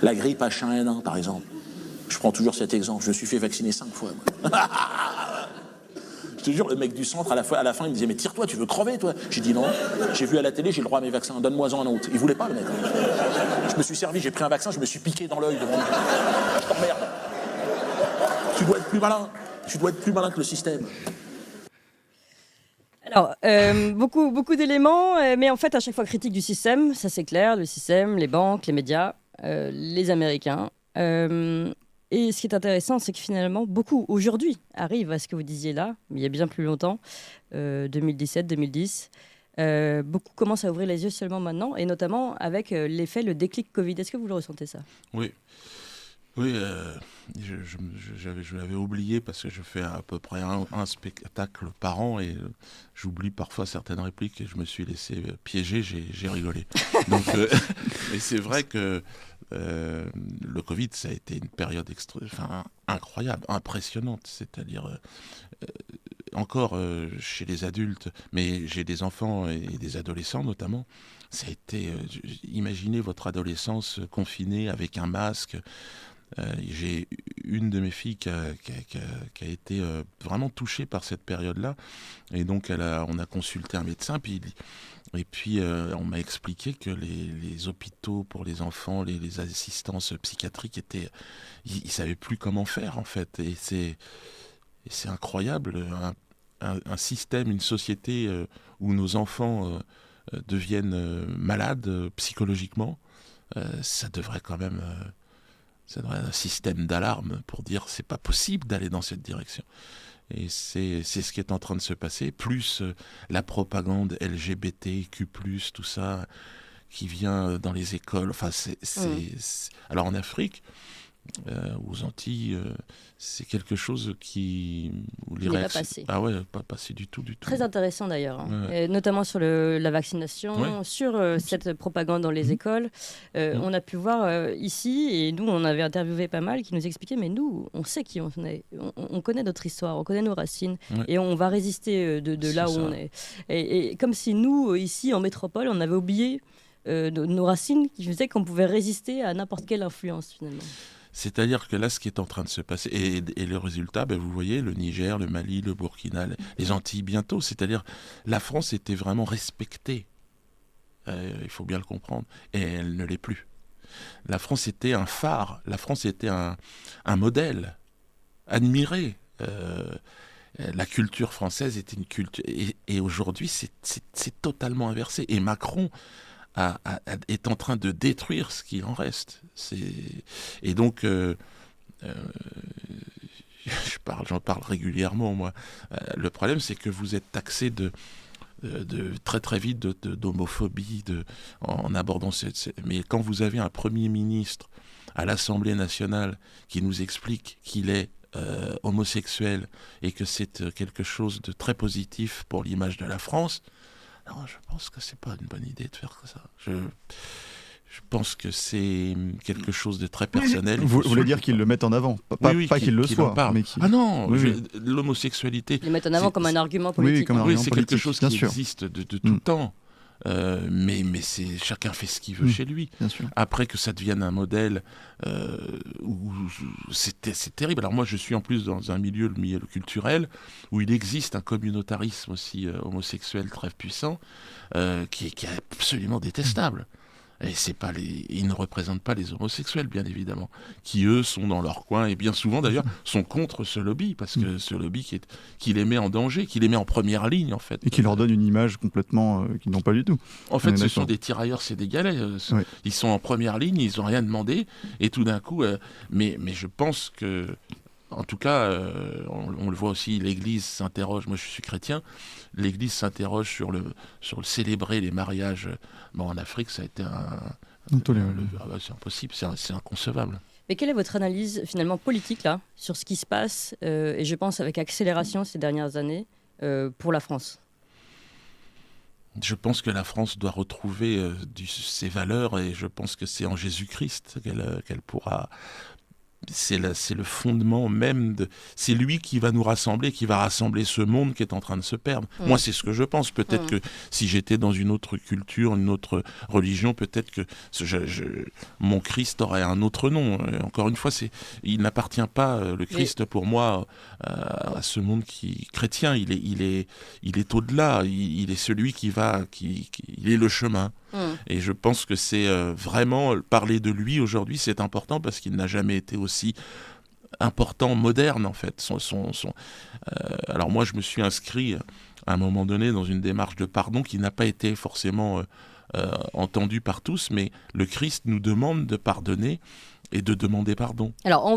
La grippe H1N1, par exemple. Je prends toujours cet exemple. Je me suis fait vacciner 5 fois, moi. Je te jure, le mec du centre, à la fin, il me disait, mais tire-toi, tu veux crever, toi? J'ai dit non. J'ai vu à la télé, j'ai le droit à mes vaccins. Donne-moi-en un autre. Il voulait pas, le mec. Je me suis servi, j'ai pris un vaccin, je me suis piqué dans l'œil de mon... Je t'emmerde. Tu dois être plus malin. Tu dois être plus malin que le système. Alors, beaucoup d'éléments, mais en fait, à chaque fois, critique du système, ça c'est clair, le système, les banques, les médias, les Américains. Et ce qui est intéressant, c'est que finalement, beaucoup, aujourd'hui, arrivent à ce que vous disiez là, mais il y a bien plus longtemps, 2017, 2010. Beaucoup commencent à ouvrir les yeux seulement maintenant, et notamment avec l'effet, le déclic Covid. Est-ce que vous le ressentez, ça? Oui. Oui, je l'avais oublié parce que je fais à peu près un spectacle par an et j'oublie parfois certaines répliques et je me suis laissé piéger, j'ai rigolé. Donc, mais c'est vrai que le Covid, ça a été une période incroyable, impressionnante. C'est-à-dire, encore chez les adultes, mais j'ai des enfants et des adolescents notamment, ça a été, imaginez votre adolescence confinée avec un masque. J'ai une de mes filles qui a été vraiment touchée par cette période-là. Et donc, on a consulté un médecin. Et puis, on m'a expliqué que les hôpitaux pour les enfants, les assistances psychiatriques, ils ne savaient plus comment faire, en fait. Et c'est incroyable. Un système, une société où nos enfants deviennent malades psychologiquement, ça devrait quand même... ça devrait être un système d'alarme pour dire c'est pas possible d'aller dans cette direction. Et c'est ce qui est en train de se passer, plus la propagande LGBTQ+, tout ça, qui vient dans les écoles. Enfin, alors en Afrique, aux Antilles, c'est quelque chose où les réactions... pas passé. Ah ouais, pas passé du tout. Très intéressant d'ailleurs, Ouais. Et notamment sur la vaccination, sur cette propagande dans les écoles. On a pu voir ici, et nous on avait interviewé pas mal, qui nous expliquaient, mais nous on sait qui on est, on connaît notre histoire, on connaît nos racines, et on va résister de là où on est. Et comme si nous, ici en métropole, on avait oublié nos racines, qui faisaient qu'on pouvait résister à n'importe quelle influence finalement. C'est-à-dire que là, ce qui est en train de se passer, et le résultat, vous voyez, le Niger, le Mali, le Burkina, les Antilles bientôt, c'est-à-dire la France était vraiment respectée, il faut bien le comprendre, et elle ne l'est plus. La France était un phare, la France était un modèle admiré. La culture française était une culture, et aujourd'hui, c'est totalement inversé. Et Macron est en train de détruire ce qu'il en reste. Et donc, j'en parle régulièrement, moi. Le problème, c'est que vous êtes taxé de très très vite d'homophobie en abordant mais quand vous avez un Premier ministre à l'Assemblée nationale qui nous explique qu'il est homosexuel et que c'est quelque chose de très positif pour l'image de la France, alors je pense que c'est pas une bonne idée de faire ça. Je pense que c'est quelque chose de très personnel. Vous voulez dire qu'ils le mettent en avant, pas qu'ils le soient. Ah non, l'homosexualité... Ils le mettent en avant comme un argument politique. Oui, comme un argument c'est politique, quelque chose qui existe de tout temps. Mais chacun fait ce qu'il veut chez lui. Après que ça devienne un modèle c'est terrible. Alors moi je suis en plus dans le milieu culturel où il existe un communautarisme aussi homosexuel très puissant qui est absolument détestable. Et ils ne représentent pas les homosexuels, bien évidemment, qui eux sont dans leur coin et bien souvent d'ailleurs sont contre ce lobby, parce que ce lobby qui les met en danger, qui les met en première ligne en fait. Et qui leur donne une image complètement qu'ils n'ont pas du tout. En fait, ce sont des tirailleurs sénégalais. Ils sont en première ligne, ils n'ont rien demandé, et tout d'un coup, mais je pense que, en tout cas, on le voit aussi, l'Église s'interroge. Moi, je suis chrétien. L'Église s'interroge sur le célébrer les mariages. Bon, en Afrique, ça a été c'est impossible, c'est inconcevable. Mais quelle est votre analyse finalement politique là sur ce qui se passe et je pense avec accélération ces dernières années pour la France? Je pense que la France doit retrouver ses valeurs, et je pense que c'est en Jésus-Christ qu'elle pourra. C'est le fondement même c'est lui qui va nous rassembler, qui va rassembler ce monde qui est en train de se perdre. Moi, c'est ce que je pense. Peut-être que si j'étais dans une autre culture, une autre religion, peut-être que mon Christ aurait un autre nom. Encore une fois, il n'appartient pas, le Christ, pour moi, à ce monde chrétien. Il est au-delà. Il est celui il est le chemin. Et je pense que c'est vraiment parler de lui aujourd'hui, c'est important parce qu'il n'a jamais été aussi important, moderne en fait. Alors moi, je me suis inscrit à un moment donné dans une démarche de pardon qui n'a pas été forcément entendue par tous, mais le Christ nous demande de pardonner et de demander pardon. Alors,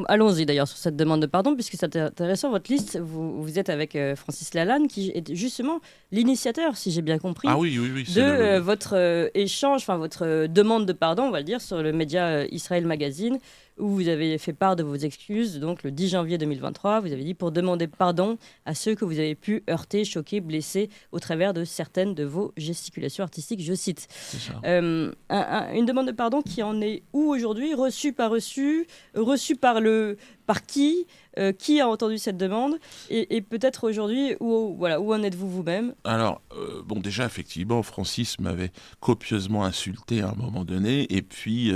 allons-y d'ailleurs sur cette demande de pardon, puisque c'est intéressant, votre liste, vous êtes avec Francis Lalanne, qui est justement l'initiateur, si j'ai bien compris, de votre échange, enfin votre demande de pardon, on va le dire, sur le média Israël Magazine, où vous avez fait part de vos excuses, donc le 10 janvier 2023, vous avez dit pour demander pardon à ceux que vous avez pu heurter, choquer, blesser au travers de certaines de vos gesticulations artistiques, je cite. C'est ça. Une demande de pardon qui en est où aujourd'hui, reçue par par qui a entendu cette demande et peut-être aujourd'hui, où en êtes-vous vous-même? Alors, déjà, effectivement, Francis m'avait copieusement insulté à un moment donné, et puis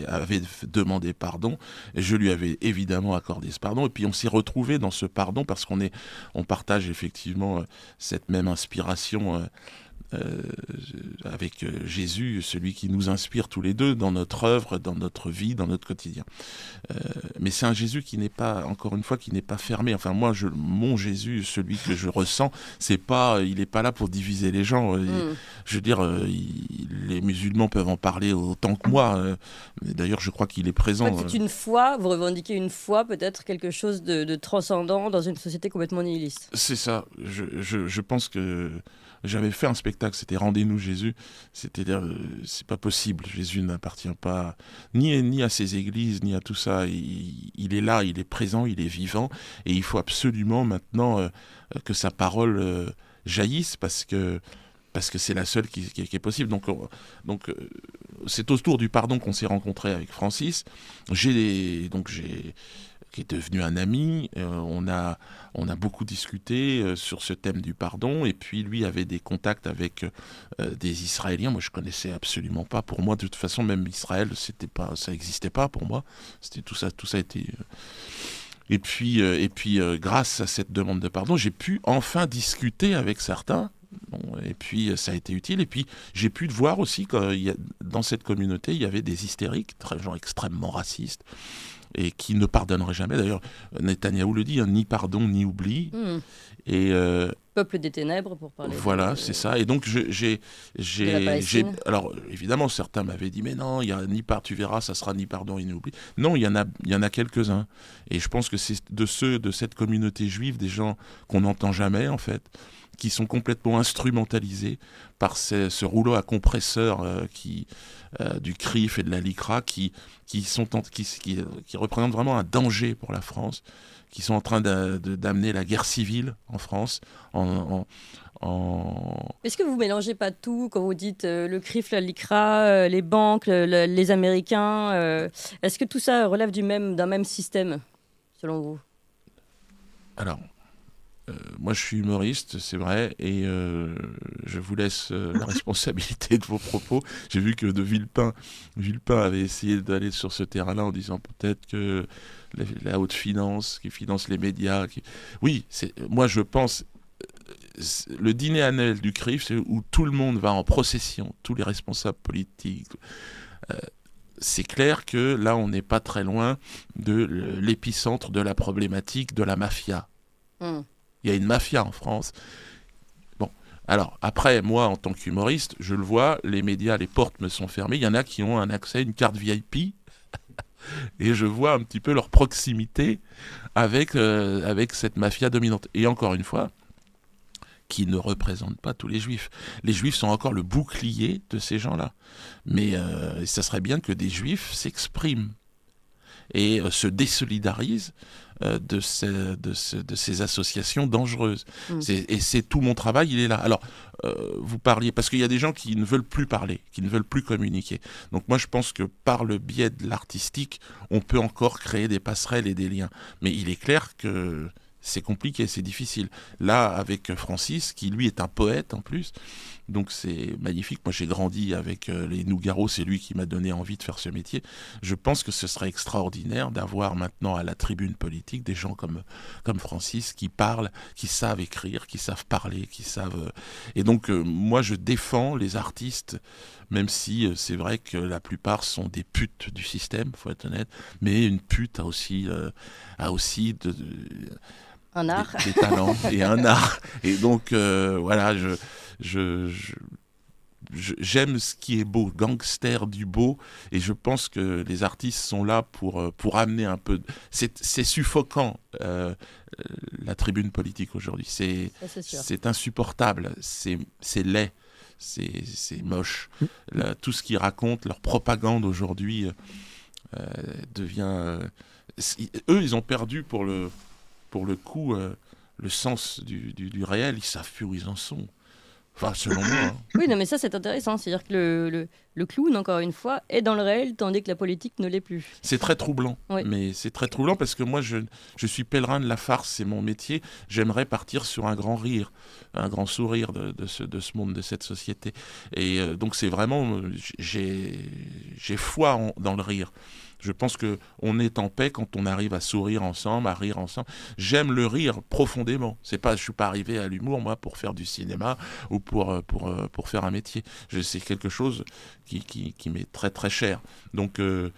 avait demandé pardon, et je lui avais évidemment accordé ce pardon, et puis on s'est retrouvés dans ce pardon parce on partage effectivement cette même inspiration avec Jésus, celui qui nous inspire tous les deux dans notre œuvre, dans notre vie, dans notre quotidien. Mais c'est un Jésus qui n'est pas, encore une fois, qui n'est pas fermé. Enfin, moi, mon Jésus, celui que je ressens, il n'est pas là pour diviser les gens. Je veux dire, les musulmans peuvent en parler autant que moi. D'ailleurs, je crois qu'il est présent. En fait, c'est une foi, vous revendiquez une foi, peut-être quelque chose de transcendant dans une société complètement nihiliste. C'est ça. Je pense que j'avais fait un spectacle, c'était Rendez-nous Jésus. C'est-à-dire, c'est pas possible. Jésus n'appartient pas ni à ses églises, ni à tout ça. Il est là, il est présent, il est vivant. Et il faut absolument maintenant que sa parole jaillisse parce que c'est la seule qui est possible. Donc, c'est autour du pardon qu'on s'est rencontrés avec Francis. Qui est devenu un ami. On a beaucoup discuté sur ce thème du pardon. Et puis, lui avait des contacts avec des Israéliens. Moi, je connaissais absolument pas. Pour moi, de toute façon, même Israël, ça n'existait pas pour moi. C'était tout ça était. Et puis, grâce à cette demande de pardon, j'ai pu enfin discuter avec certains. Bon, et puis ça a été utile. Et puis j'ai pu voir aussi que dans cette communauté, il y avait des hystériques, des gens extrêmement racistes, et qui ne pardonneraient jamais. D'ailleurs, Netanyahou le dit, ni pardon ni oubli. Et peuple des ténèbres, pour parler. Voilà, c'est ça. Et donc alors évidemment, certains m'avaient dit, mais non, il y a tu verras, ça sera ni pardon ni oubli. Non, il y en a quelques-uns. Et je pense que c'est de cette communauté juive, des gens qu'on n'entend jamais en fait, qui sont complètement instrumentalisés par ce rouleau à compresseur du CRIF et de la LICRA qui représentent vraiment un danger pour la France, qui sont en train d'amener la guerre civile en France. Est-ce que vous mélangez pas tout quand vous dites le CRIF, la LICRA, les banques, les Américains est-ce que tout ça relève d'un même système, selon vous? Alors, moi, je suis humoriste, c'est vrai, et je vous laisse la responsabilité de vos propos. J'ai vu que de Villepin avait essayé d'aller sur ce terrain-là en disant peut-être que la haute finance qui finance les médias. Oui, moi je pense, le dîner annuel du CRIF, c'est où tout le monde va en procession, tous les responsables politiques. C'est clair que là, on n'est pas très loin de l'épicentre de la problématique de la mafia. Il y a une mafia en France. Bon, alors après, moi, en tant qu'humoriste, je le vois, les médias, les portes me sont fermées. Il y en a qui ont un accès, une carte VIP, et je vois un petit peu leur proximité avec cette mafia dominante. Et encore une fois, qui ne représente pas tous les juifs. Les juifs sont encore le bouclier de ces gens-là. Mais ça serait bien que des juifs s'expriment et se désolidarisent de ces associations dangereuses. Et c'est tout mon travail, il est là. Alors, vous parliez, parce qu'il y a des gens qui ne veulent plus parler, qui ne veulent plus communiquer. Donc moi, je pense que par le biais de l'artistique, on peut encore créer des passerelles et des liens. Mais il est clair que c'est compliqué, c'est difficile. Là, avec Francis, qui lui est un poète en plus, donc c'est magnifique. Moi, j'ai grandi avec les Nougaro, c'est lui qui m'a donné envie de faire ce métier. Je pense que ce serait extraordinaire d'avoir maintenant à la tribune politique des gens comme Francis qui parlent, qui savent écrire, qui savent parler, qui savent... Et donc, moi, je défends les artistes, même si c'est vrai que la plupart sont des putes du système, faut être honnête, mais une pute a aussi un art. Des talents et un art. Et donc, voilà, j'aime ce qui est beau, gangster du beau, et je pense que les artistes sont là pour amener un peu... C'est suffocant, la tribune politique aujourd'hui. C'est insupportable, c'est laid, c'est moche. Là, tout ce qu'ils racontent, leur propagande aujourd'hui devient... eux, ils ont perdu pour le coup, le sens du réel, ils savent plus où ils en sont. Enfin, selon moi. Hein. Oui, non, mais ça, c'est intéressant. C'est-à-dire que le clown, encore une fois, est dans le réel, tandis que la politique ne l'est plus. C'est très troublant. Oui. Mais c'est très troublant parce que moi, je suis pèlerin de la farce, c'est mon métier. J'aimerais partir sur un grand rire, un grand sourire de ce monde, de cette société. Et donc, c'est vraiment... J'ai foi dans le rire. Je pense qu'on est en paix quand on arrive à sourire ensemble, à rire ensemble. J'aime le rire profondément. Je ne suis pas arrivé à l'humour, moi, pour faire du cinéma ou pour faire un métier. C'est quelque chose qui m'est très, très cher. Donc, je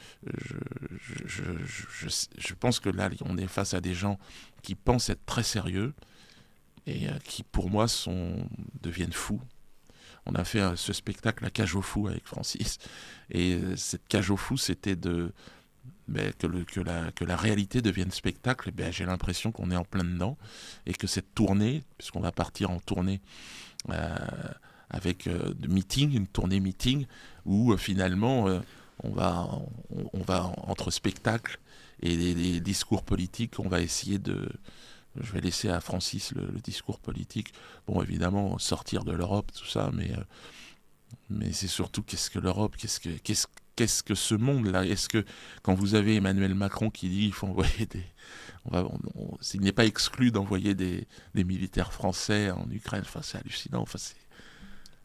pense que là, on est face à des gens qui pensent être très sérieux et qui, pour moi, deviennent fous. On a fait ce spectacle, La Cage aux Fous, avec Francis. Et cette cage aux fous, c'était que la réalité devienne spectacle. J'ai l'impression qu'on est en plein dedans. Et que cette tournée, puisqu'on va partir en tournée avec de meeting, une tournée meeting, où finalement, on va entre spectacle et les discours politiques, on va essayer de... Je vais laisser à Francis le discours politique. Bon, évidemment, sortir de l'Europe, tout ça, mais c'est surtout qu'est-ce que l'Europe, qu'est-ce que ce monde-là. Est-ce que quand vous avez Emmanuel Macron qui dit qu'il faut envoyer s'il n'est pas exclu d'envoyer des militaires français en Ukraine, enfin, c'est hallucinant. Enfin,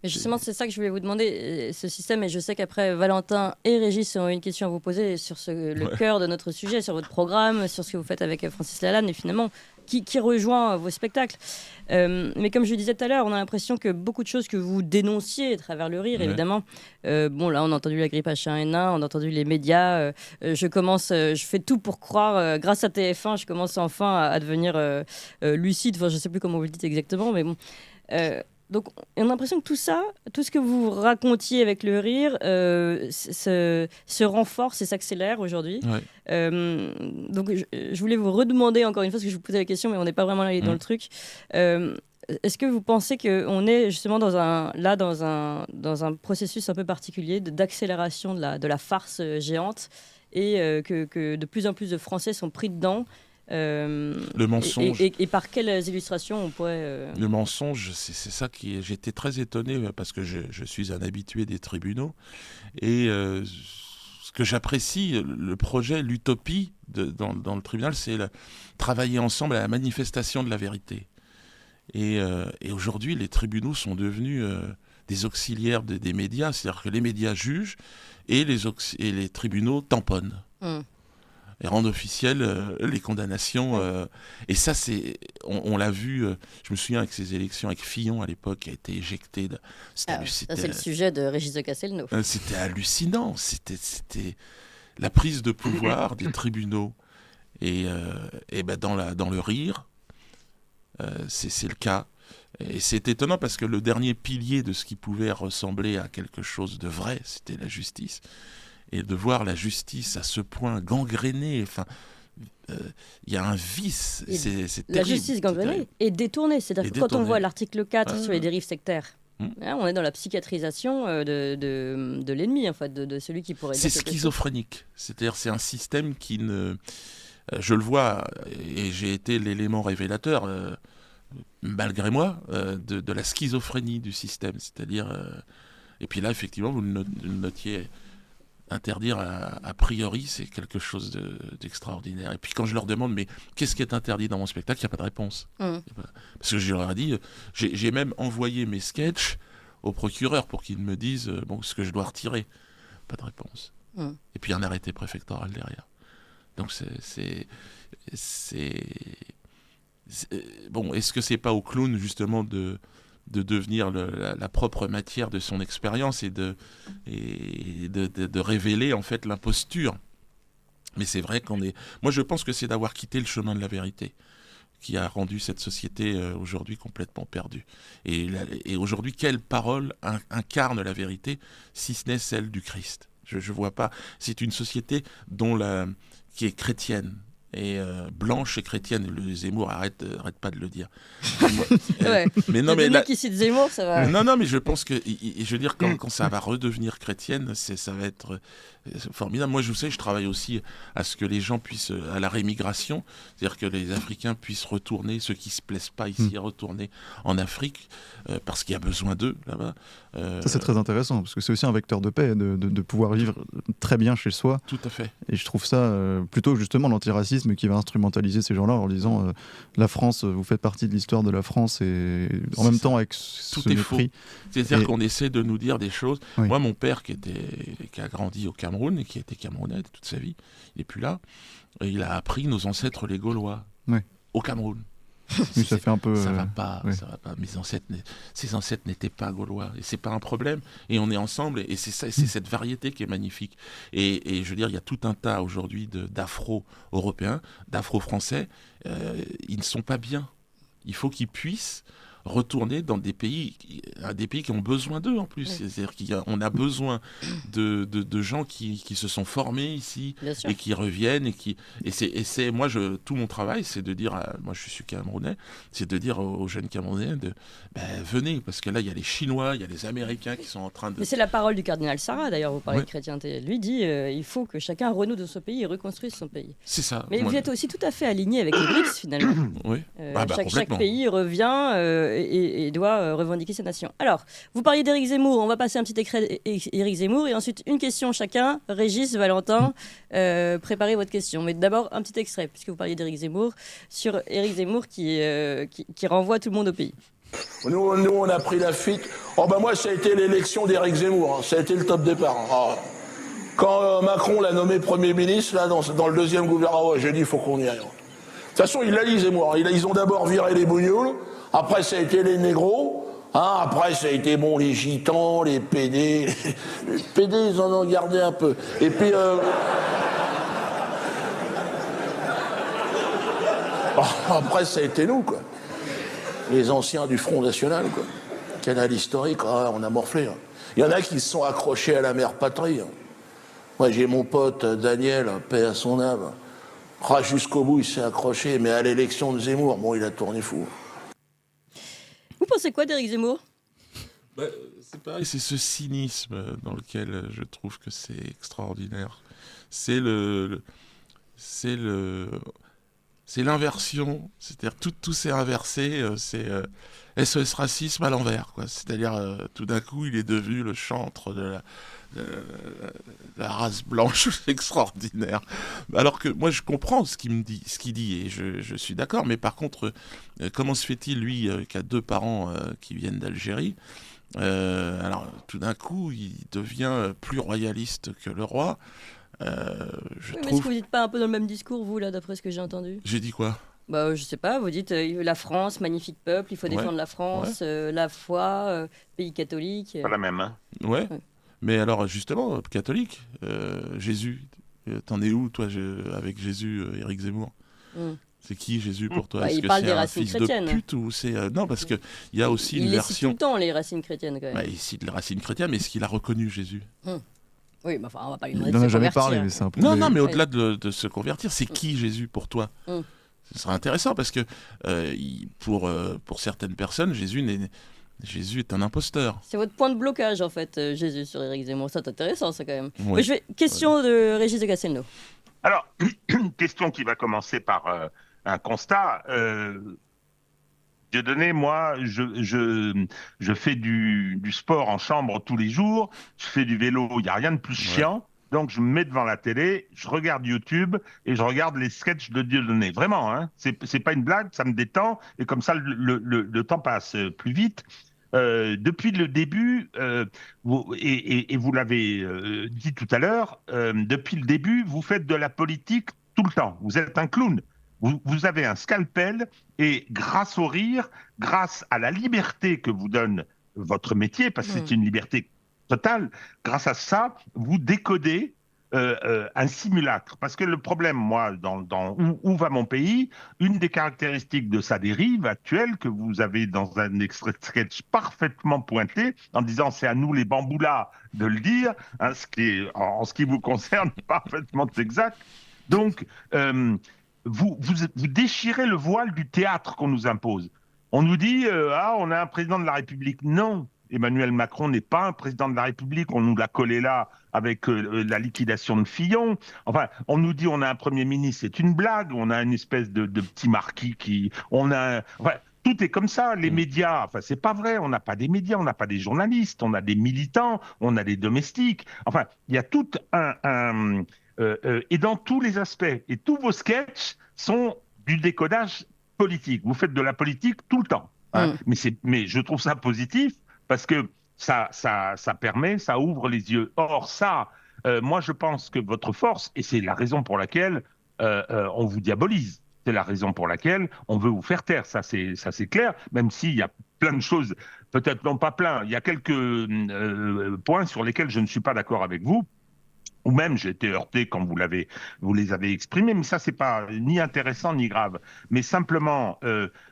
Et justement, c'est ça que je voulais vous demander, ce système, et je sais qu'après, Valentin et Régis ont une question à vous poser sur le cœur de notre sujet, sur votre programme, sur ce que vous faites avec Francis Lalanne, et finalement, qui rejoint vos spectacles. Mais comme je le disais tout à l'heure, on a l'impression que beaucoup de choses que vous dénonciez à travers le rire, évidemment. Bon, là, on a entendu la grippe H1N1, on a entendu les médias. Je fais tout pour croire, grâce à TF1, je commence enfin à devenir lucide. Enfin, je ne sais plus comment vous le dites exactement, mais bon... Donc, on a l'impression que tout ça, tout ce que vous racontiez avec le rire, se renforce et s'accélère aujourd'hui. Ouais. Donc, je voulais vous redemander encore une fois, parce que je vous posais la question, mais on n'est pas vraiment allé dans le truc. Est-ce que vous pensez qu'on est justement dans un processus un peu particulier d'accélération de la farce géante et que de plus en plus de Français sont pris dedans? Le mensonge. Et par quelles illustrations on pourrait... Le mensonge, c'est ça qui... J'étais très étonné parce que je suis un habitué des tribunaux. Et ce que j'apprécie, le projet, l'utopie dans le tribunal, c'est travailler ensemble à la manifestation de la vérité. Et aujourd'hui, les tribunaux sont devenus des auxiliaires des médias. C'est-à-dire que les médias jugent et les tribunaux tamponnent. Et rendent officielles les condamnations. Et ça, on l'a vu, je me souviens avec ces élections, avec Fillon à l'époque, qui a été éjecté. Ça, c'est le sujet de Régis de Castelnau. C'était hallucinant. C'était la prise de pouvoir des tribunaux. Et dans le rire, c'est le cas. Et c'est étonnant parce que le dernier pilier de ce qui pouvait ressembler à quelque chose de vrai, c'était la justice. Et de voir la justice à ce point gangrénée, enfin, il y a un vice, c'est terrible. La justice gangrénée et détournée, c'est-à-dire que quand on voit l'article 4 sur les dérives sectaires, on est dans la psychiatrisation de l'ennemi, en fait, de celui qui pourrait... C'est schizophrénique, c'est-à-dire c'est un système qui ne... je le vois, et j'ai été l'élément révélateur, malgré moi, de la schizophrénie du système, c'est-à-dire... et puis là, effectivement, vous le notiez... Interdire a priori, c'est quelque chose d'extraordinaire. Et puis quand je leur demande, mais qu'est-ce qui est interdit dans mon spectacle, il n'y a pas de réponse. Parce que je leur ai dit, j'ai même envoyé mes sketchs au procureur pour qu'ils me disent ce que je dois retirer. Pas de réponse. Et puis un arrêté préfectoral derrière. Donc bon, est-ce que c'est pas au clown justement de devenir la propre matière de son expérience et de révéler en fait l'imposture. Mais c'est vrai moi je pense que c'est d'avoir quitté le chemin de la vérité qui a rendu cette société aujourd'hui complètement perdue. Et aujourd'hui, quelle parole incarne la vérité si ce n'est celle du Christ ? Je vois pas. C'est une société qui est chrétienne. et blanche et chrétienne. Le Zemmour arrête pas de le dire. Ouais. Mais non, mais qui cite Zemmour, ça va. non, mais je pense que, je veux dire, quand ça va redevenir chrétienne, ça va être formidable. Moi, je sais, je travaille aussi à ce que les gens puissent, à la rémigration, c'est-à-dire que les Africains puissent retourner, ceux qui se plaisent pas ici, retourner en Afrique, parce qu'il y a besoin d'eux là-bas. Ça, c'est très intéressant, parce que c'est aussi un vecteur de paix, de pouvoir vivre très bien chez soi. Tout à fait. Et je trouve ça plutôt justement l'antiracisme qui va instrumentaliser ces gens-là en leur disant la France, vous faites partie de l'histoire de la France, et en même temps avec ce mépris. C'est-à-dire qu'on essaie de nous dire des choses. Oui. Moi, mon père qui a grandi au Cameroun et qui a été camerounais toute sa vie, il n'est plus là, et il a appris nos ancêtres les Gaulois au Cameroun. Oui, ça fait un peu. Ça va pas. Ses ancêtres n'étaient pas gaulois, et c'est pas un problème. Et on est ensemble, et c'est ça, c'est cette variété qui est magnifique. Et je veux dire, il y a tout un tas aujourd'hui d'Afro-Européens, d'Afro-Français. Ils ne sont pas bien. Il faut qu'ils puissent retourner dans des pays qui ont besoin d'eux en plus. C'est-à-dire qu'on a besoin de gens qui se sont formés ici et qui reviennent et c'est moi tout mon travail, c'est de dire moi je suis Camerounais, c'est de dire aux jeunes Camerounais venez, parce que là il y a les Chinois, il y a les Américains qui sont en train de. Mais c'est la parole du cardinal Sarah d'ailleurs. Vous parlez de chrétienté. Lui dit il faut que chacun renoue de son pays et reconstruise son pays. C'est ça. Mais vous êtes aussi tout à fait aligné avec les BRICS finalement. Oui. Chaque pays revient et doit revendiquer ses nations. Alors, vous parliez d'Éric Zemmour, on va passer un petit extrait d'Éric Zemmour et ensuite une question chacun. Régis, Valentin, préparez votre question. Mais d'abord un petit extrait, puisque vous parliez d'Éric Zemmour, sur Éric Zemmour qui renvoie tout le monde au pays. Nous, on a pris la fuite. Moi, ça a été l'élection d'Éric Zemmour, hein. Ça a été le top départ. Hein. Quand Macron l'a nommé Premier ministre, là, dans le deuxième gouvernement, j'ai dit il faut qu'on y aille. De toute façon, il l'a dit Zemmour. Ils ont d'abord viré les bougnoules. Après, ça a été les négros. Hein, après, ça a été les gitans, les PD. Les PD, ils en ont gardé un peu. Et puis... après, ça a été nous, quoi. Les anciens du Front National, quoi. Canal historique, on a morflé. Hein. Il y en a qui se sont accrochés à la mère patrie. Hein. Moi, j'ai mon pote Daniel, paix à son âme. Jusqu'au bout, il s'est accroché. Mais à l'élection de Zemmour, il a tourné fou. Vous pensez quoi d'Éric Zemmour ? C'est pareil, c'est ce cynisme dans lequel je trouve que c'est extraordinaire. C'est l'inversion, c'est-à-dire tout s'est inversé, c'est SOS Racisme à l'envers, quoi. C'est-à-dire tout d'un coup il est devenu le chantre de la race blanche. Extraordinaire. Alors que moi je comprends ce qu'il dit et je suis d'accord, mais par contre comment se fait-il lui qui a 2 parents qui viennent d'Algérie, alors tout d'un coup il devient plus royaliste que le roi. Mais est-ce que vous dites pas un peu dans le même discours, vous, là, d'après ce que j'ai entendu ? J'ai dit quoi ? Je sais pas, vous dites la France, magnifique peuple, il faut défendre la France, la foi, pays catholique. Pas la même, hein ? Ouais. Mais alors, justement, catholique, Jésus, t'en es où, toi, avec Jésus, Éric Zemmour ? C'est qui Jésus pour toi ? Est-ce il que parle c'est des un racines fils chrétiennes. de pute ou c'est non, parce que il y a aussi une version. Il cite tout le temps les racines chrétiennes quand même. Il cite les racines chrétiennes, mais est-ce qu'il a reconnu Jésus ? Oui, mais enfin, on va pas lui demander Il n'en de a se jamais convertir. parlé, mais c'est un peu. Non, mais au-delà de se convertir, c'est qui Jésus pour toi ? Ce serait intéressant parce que pour certaines personnes, Jésus est un imposteur. C'est votre point de blocage en fait, Jésus sur Éric Zemmour. C'est intéressant ça quand même. Oui. Question de Régis de Castelnau. Alors, une question qui va commencer par un constat. Dieudonné, moi, je fais du sport en chambre tous les jours. Je fais du vélo. Il n'y a rien de plus chiant. Donc, je me mets devant la télé, je regarde YouTube et je regarde les sketchs de Dieudonné. Vraiment, hein. C'est pas une blague, ça me détend et comme ça, le temps passe plus vite. Depuis le début, vous l'avez dit tout à l'heure, depuis le début, vous faites de la politique tout le temps. Vous êtes un clown. Vous avez un scalpel et grâce au rire, grâce à la liberté que vous donne votre métier, parce que c'est une liberté totale, grâce à ça, vous décodez un simulacre. Parce que le problème, moi, dans où va mon pays, une des caractéristiques de sa dérive actuelle, que vous avez dans un extrait de sketch parfaitement pointé, en disant c'est à nous les bamboulas de le dire, hein, ce qui est, en ce qui vous concerne, parfaitement exact. Donc, vous déchirez le voile du théâtre qu'on nous impose. On nous dit, on a un président de la République. Non, Emmanuel Macron n'est pas un président de la République. On nous l'a collé là avec la liquidation de Fillon. Enfin, on nous dit on a un Premier ministre, c'est une blague. On a une espèce de petit marquis qui... tout est comme ça. Les médias, c'est pas vrai. On n'a pas des médias, on n'a pas des journalistes, on a des militants, on a des domestiques. Enfin, il y a tout et dans tous les aspects. Et tous vos sketchs sont du décodage politique. Vous faites de la politique tout le temps. Hein. Mais je trouve ça positif parce que ça permet, ça ouvre les yeux. Or, moi, je pense que votre force, et c'est la raison pour laquelle on vous diabolise, c'est la raison pour laquelle on veut vous faire taire. Ça, c'est clair, même s'il y a plein de choses, peut-être non pas plein, il y a quelques points sur lesquels je ne suis pas d'accord avec vous. Ou même j'ai été heurté quand vous les avez exprimés, mais ça c'est pas ni intéressant ni grave. Mais simplement,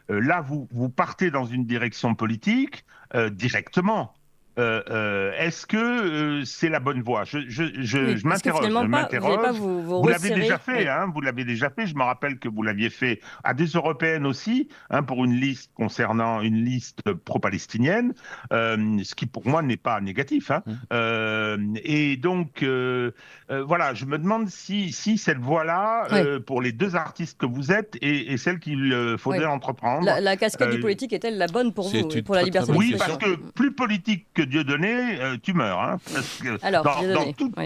là vous partez dans une direction politique directement. Est-ce que c'est la bonne voie? Je m'interroge. Vous l'avez déjà fait, hein, vous l'avez déjà fait. Je me rappelle que vous l'aviez fait à des européennes aussi, hein, pour une liste concernant une liste pro-palestinienne, ce qui pour moi n'est pas négatif. Hein. Et donc, voilà, je me demande si cette voie-là, pour les deux artistes que vous êtes, est celle qu'il faudrait entreprendre. La casquette du politique est-elle la bonne pour vous, pour la liberté d'expression? Oui, parce que plus politique que Dieudonné, tu meurs, hein, parce que alors,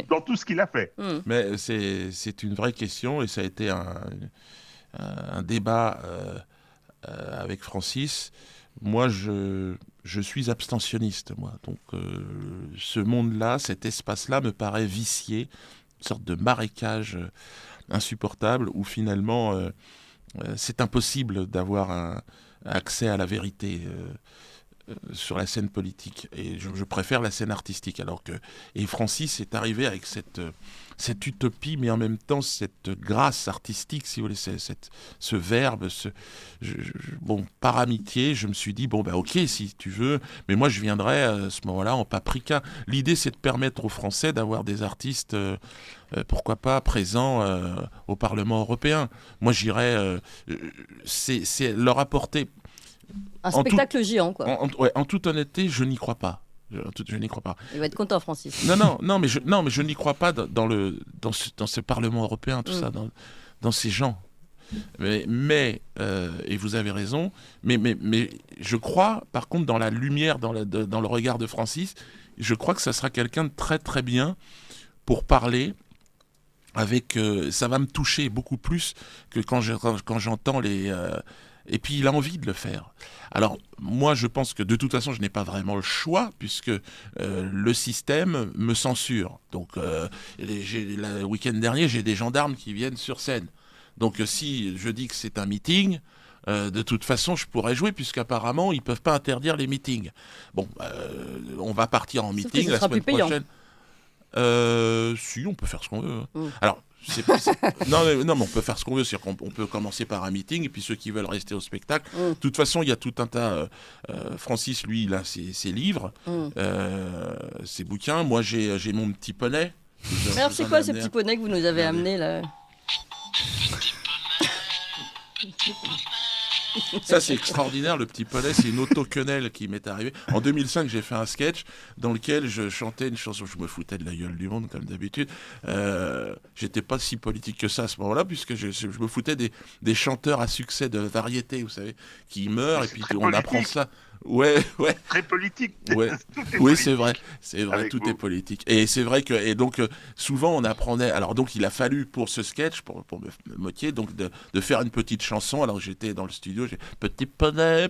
dans tout ce qu'il a fait. Mais c'est une vraie question et ça a été un débat avec Francis. Moi, je suis abstentionniste, moi. Donc, ce monde-là, cet espace-là me paraît vicié, une sorte de marécage insupportable où finalement, c'est impossible d'avoir un accès à la vérité. Sur la scène politique et je préfère la scène artistique et Francis est arrivé avec cette utopie mais en même temps cette grâce artistique si vous voulez, ce verbe par amitié je me suis dit ok si tu veux mais moi je viendrai à ce moment-là en paprika. L'idée c'est de permettre aux Français d'avoir des artistes pourquoi pas présents au Parlement européen. Moi j'irais c'est leur apporter un spectacle géant, quoi. En toute honnêteté, je n'y crois pas. Je n'y crois pas. Il va être content, Francis. Non, mais je n'y crois pas dans ce Parlement européen, tout ça, dans ces gens. Mais et vous avez raison, mais je crois, par contre, dans la lumière, dans le regard de Francis, je crois que ça sera quelqu'un de très très bien pour parler. Ça va me toucher beaucoup plus que quand j'entends les... Et puis il a envie de le faire. Alors moi je pense que de toute façon je n'ai pas vraiment le choix puisque le système me censure. Donc le week-end dernier j'ai des gendarmes qui viennent sur scène. Donc si je dis que c'est un meeting, de toute façon je pourrais jouer puisqu'apparemment ils ne peuvent pas interdire les meetings. Bon, on va partir en meeting la semaine prochaine. Si, on peut faire ce qu'on veut. Alors, non, mais on peut faire ce qu'on veut. C'est-à-dire qu'on peut commencer par un meeting et puis ceux qui veulent rester au spectacle. De toute façon, il y a tout un tas. Francis, lui, il a ses livres, ses bouquins. Moi, j'ai mon petit poney. Alors, c'est quoi ce petit poney que vous nous avez amené là? Ça, c'est extraordinaire, le petit poney, c'est une autoquenelle qui m'est arrivée. En 2005, j'ai fait un sketch dans lequel je chantais une chanson. Je me foutais de la gueule du monde, comme d'habitude. J'étais pas si politique que ça à ce moment-là, puisque je me foutais des chanteurs à succès de variété, vous savez, qui meurent, et puis on apprend ça. Ouais. Très politique. Ouais. Oui, c'est vrai, tout est politique. Et c'est vrai que, donc, souvent on apprenait. Alors donc, il a fallu pour ce sketch, pour me moquer, donc de faire une petite chanson. Alors j'étais dans le studio, j'ai petit poney.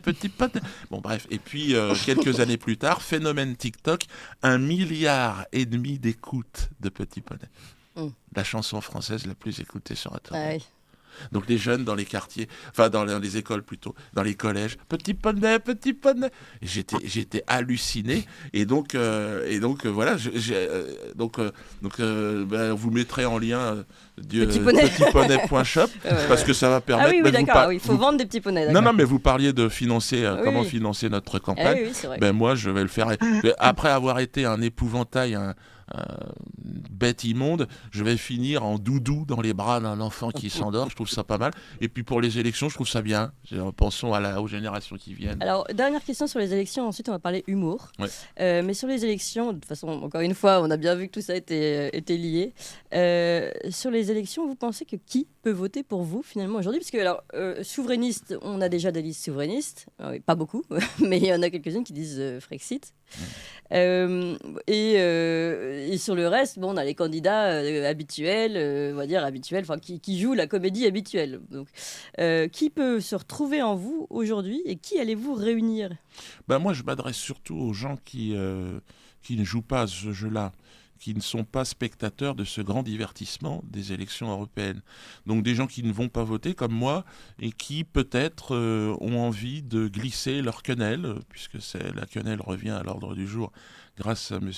Bon bref. Et puis quelques années plus tard, phénomène TikTok, 1,5 milliard d'écoutes de Petit Poney. La chanson française la plus écoutée sur Internet. Donc les jeunes dans les quartiers, enfin dans les écoles plutôt, dans les collèges, petit poney. Et j'étais halluciné. Et donc voilà, on vous mettrai en lien petitponey.shop parce que ça va permettre. Ah oui, d'accord. Il faut vendre des petits poneys. Non, mais vous parliez de financer, comment financer notre campagne. Oui, c'est vrai. Ben moi, je vais le faire. Après avoir été un épouvantail, bête immonde, je vais finir en doudou dans les bras d'un enfant qui s'endort. Je trouve ça pas mal. Et puis pour les élections, je trouve ça bien. Pensons aux générations qui viennent. Alors, dernière question sur les élections, ensuite on va parler humour. Ouais. Mais sur les élections, de toute façon, encore une fois, on a bien vu que tout ça était lié. Sur les élections, vous pensez que qui peut voter pour vous finalement aujourd'hui? Parce que, alors, souverainiste, on a déjà des listes souverainistes, pas beaucoup, mais il y en a quelques-unes qui disent Frexit. Et sur le reste, bon, on a les candidats habituels, on va dire habituels, enfin qui jouent la comédie habituelle. Donc, qui peut se retrouver en vous aujourd'hui et qui allez-vous réunir? Moi, je m'adresse surtout aux gens qui ne jouent pas à ce jeu-là, qui ne sont pas spectateurs de ce grand divertissement des élections européennes. Donc des gens qui ne vont pas voter comme moi et qui peut-être ont envie de glisser leur quenelle, puisque la quenelle revient à l'ordre du jour grâce à M.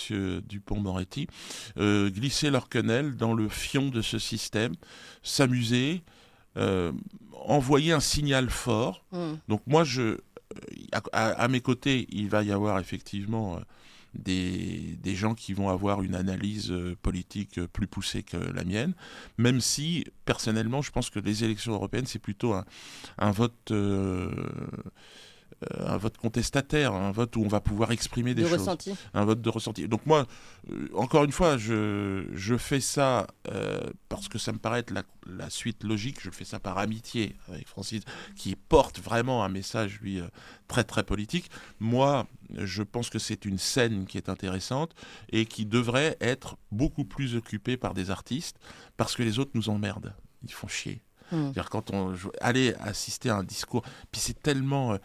Dupond-Moretti, glisser leur quenelle dans le fion de ce système, s'amuser, envoyer un signal fort. Donc moi, à mes côtés, il va y avoir effectivement des gens qui vont avoir une analyse politique plus poussée que la mienne, même si, personnellement, je pense que les élections européennes, c'est plutôt un vote contestataire, un vote où on va pouvoir exprimer des choses. Ressenti. Un vote de ressenti. Donc moi, encore une fois, je fais ça parce que ça me paraît être la suite logique. Je fais ça par amitié avec Francis, qui porte vraiment un message, lui, très très politique. Moi, je pense que c'est une scène qui est intéressante et qui devrait être beaucoup plus occupée par des artistes, parce que les autres nous emmerdent. Ils font chier. C'est-à-dire quand aller assister à un discours, puis c'est tellement...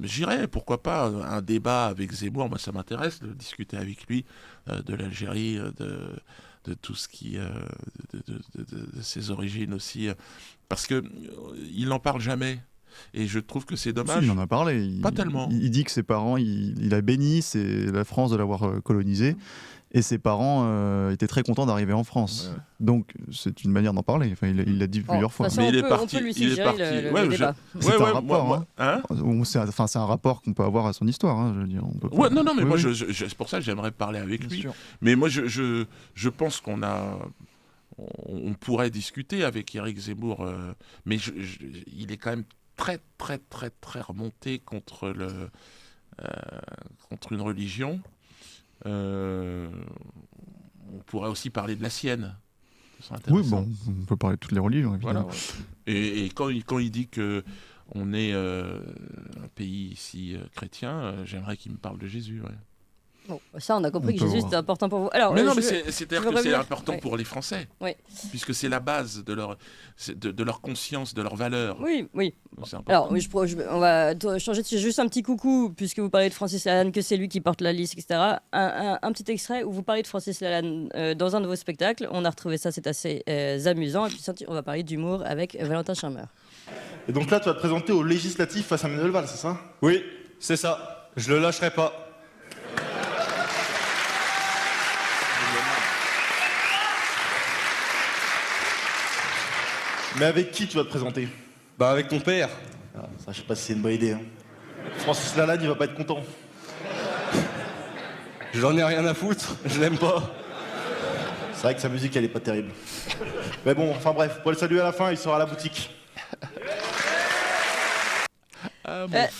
J'irais, pourquoi pas, un débat avec Zemmour, moi ça m'intéresse de discuter avec lui de l'Algérie, de tout ce qui... de ses origines aussi, parce qu'il n'en parle jamais. Et je trouve que c'est dommage. Si, il en a parlé. Pas tellement. Il dit que ses parents, il a béni la France de l'avoir colonisé. Et ses parents étaient très contents d'arriver en France. Ouais. Donc, c'est une manière d'en parler. Enfin, il l'a dit plusieurs fois. Mais on peut lui suggérer le débat. C'est un rapport. C'est un rapport qu'on peut avoir à son histoire. Hein, je veux dire. Mais moi, c'est pour ça que j'aimerais parler avec lui. Sûr. Mais moi, je pense on pourrait discuter avec Éric Zemmour. Mais il est quand même très, très, très, très remonté contre une religion. On pourrait aussi parler de la sienne. Oui, bon, on peut parler de toutes les religions, évidemment. Voilà, ouais. Et quand il dit qu'on est un pays ici chrétien, j'aimerais qu'il me parle de Jésus. Ouais. Bon, ça, on a compris que Jésus, c'était important pour vous. Alors, c'est-à-dire que c'est important pour les Français, puisque c'est la base de leur conscience, de leurs valeurs. Oui. Alors, on va changer de sujet. Juste un petit coucou, puisque vous parlez de Francis Lalanne, que c'est lui qui porte la liste, etc. Un petit extrait où vous parlez de Francis Lalanne dans un de vos spectacles. On a retrouvé ça, c'est assez amusant. Et puis, on va parler d'humour avec Valentin Charmeur. Et donc là, tu vas te présenter aux législatives face à Manuel Valls, c'est ça? Oui, c'est ça. Je le lâcherai pas. Mais avec qui tu vas te présenter? Bah avec ton père. Ça, je sais pas si c'est une bonne idée. Hein. Francis Lalanne, il va pas être content. J'en ai rien à foutre, je l'aime pas. C'est vrai que sa musique, elle est pas terrible. Mais bon, enfin bref, pour le saluer à la fin, il sera à la boutique.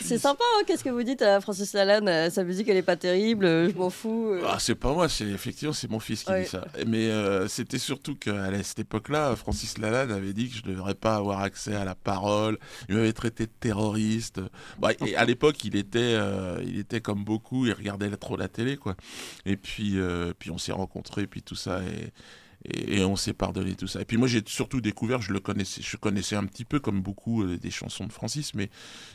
C'est sympa, hein, qu'est-ce que vous dites à Francis Lalanne? Sa musique, elle est pas terrible, je m'en fous. C'est pas moi, effectivement, c'est mon fils qui dit ça. Mais c'était surtout qu'à cette époque-là, Francis Lalanne avait dit que je ne devrais pas avoir accès à la parole. Il m'avait traité de terroriste. Et à l'époque, il était comme beaucoup, il regardait trop la télé, quoi. Et puis on s'est rencontrés, puis tout ça, et on s'est pardonné tout ça. Et puis moi, j'ai surtout découvert, je connaissais un petit peu, comme beaucoup, des chansons de Francis, mais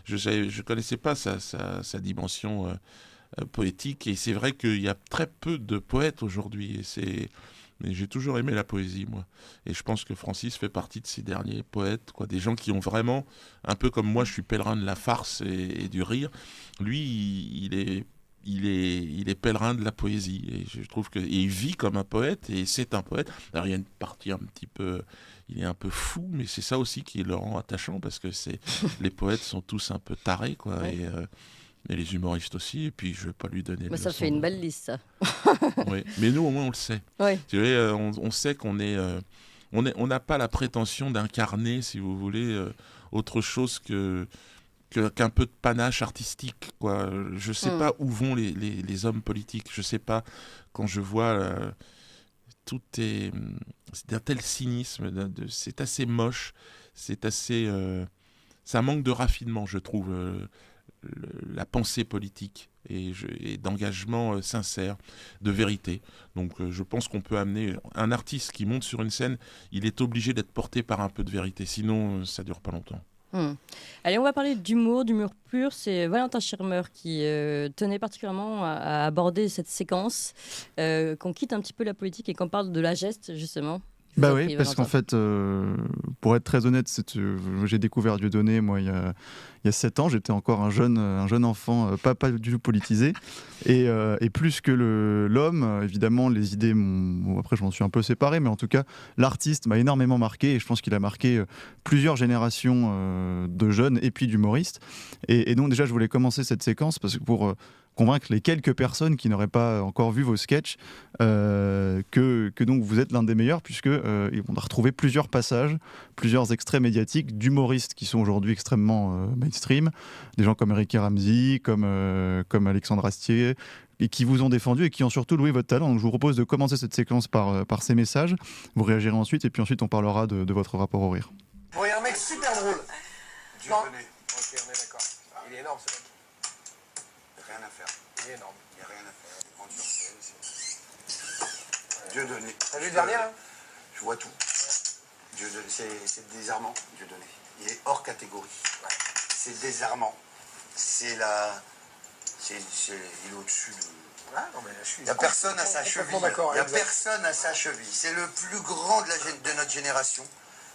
je connaissais pas sa dimension poétique. Et c'est vrai qu'il y a très peu de poètes aujourd'hui. Mais j'ai toujours aimé la poésie, moi. Et je pense que Francis fait partie de ces derniers poètes, quoi. Des gens qui ont vraiment, un peu comme moi, je suis pèlerin de la farce et du rire. Lui, il est pèlerin de la poésie, et je trouve il vit comme un poète, et c'est un poète. Alors il y a une partie un petit peu, il est un peu fou, mais c'est ça aussi qui le rend attachant, parce que les poètes sont tous un peu tarés, quoi. Ouais. Et les humoristes aussi, et puis je ne vais pas lui donner de Ça leçons. fait une belle liste, ça. Oui. Mais nous, au moins, on le sait. Oui. Tu vois, on sait qu'on est... on n'a pas la prétention d'incarner, si vous voulez, autre chose qu'un peu de panache artistique, quoi. Je ne sais pas où vont les hommes politiques. Je ne sais pas, quand je vois... tout est... C'est d'un tel cynisme, c'est assez moche, c'est assez... ça manque de raffinement, je trouve, la pensée politique et d'engagement sincère, de vérité. Donc je pense qu'on peut amener un artiste qui monte sur une scène, il est obligé d'être porté par un peu de vérité, sinon ça dure pas longtemps. Allez, on va parler d'humour pur. C'est Valentin Schirmer qui tenait particulièrement à aborder cette séquence, qu'on quitte un petit peu la politique et qu'on parle de la geste, justement. Bah oui, parce qu'en fait, pour être très honnête, j'ai découvert Dieudonné, moi, il y a 7 ans. J'étais encore un jeune enfant, pas du tout politisé. Et plus que l'homme, évidemment, les idées, après, je m'en suis un peu séparé, mais en tout cas, l'artiste m'a énormément marqué. Et je pense qu'il a marqué plusieurs générations de jeunes et puis d'humoristes. Et donc, déjà, je voulais commencer cette séquence parce que pour convaincre les quelques personnes qui n'auraient pas encore vu vos sketchs que donc vous êtes l'un des meilleurs, puisque on a retrouvé plusieurs passages, plusieurs extraits médiatiques d'humoristes qui sont aujourd'hui extrêmement mainstream, des gens comme Eric Ramsey, comme Alexandre Astier, et qui vous ont défendu et qui ont surtout loué votre talent. Donc je vous propose de commencer cette séquence par ces messages, vous réagirez ensuite, et puis ensuite on parlera de votre rapport au rire. Bon, il y a un mec super drôle. Dieudonné. Ok, on est d'accord. Il est énorme ce mec. Rien à faire. Il est énorme. Il n'y a rien à faire. Grande sur scène, Dieudonné. T'as vu le dernier là? Je vois tout. Dieudonné, c'est désarmant, Dieudonné. Il est hors catégorie. Ouais. C'est désarmant. C'est la... il est au-dessus de... Ah, non, mais il n'y a personne à sa cheville. Il n'y a personne à sa cheville. C'est le plus grand de notre génération.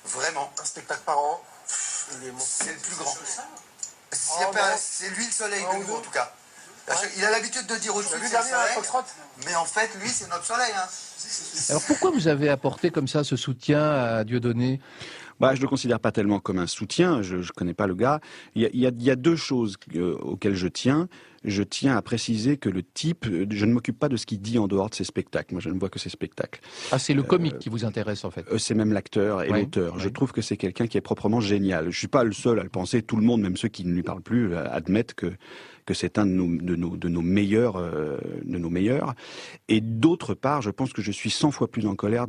Vraiment. Un spectacle par an. C'est le plus grand. Oh, c'est lui le soleil de nous, en tout cas. Il a l'habitude de dire au-dessus du c'est le dernier soleil, mais en fait, lui, c'est notre soleil. Hein. Alors pourquoi vous avez apporté comme ça ce soutien à Dieudonné ? Je ne le considère pas tellement comme un soutien, je ne connais pas le gars. Il y a 2 choses auxquelles je tiens. Je tiens à préciser que le type, je ne m'occupe pas de ce qu'il dit en dehors de ses spectacles. Moi, je ne vois que ses spectacles. Ah, c'est le comique qui vous intéresse, en fait. C'est même l'acteur et l'auteur. Je trouve que c'est quelqu'un qui est proprement génial. Je ne suis pas le seul à le penser. Tout le monde, même ceux qui ne lui parlent plus, admettent que c'est un de nos meilleurs. Et d'autre part, je pense que je suis 100 fois plus en colère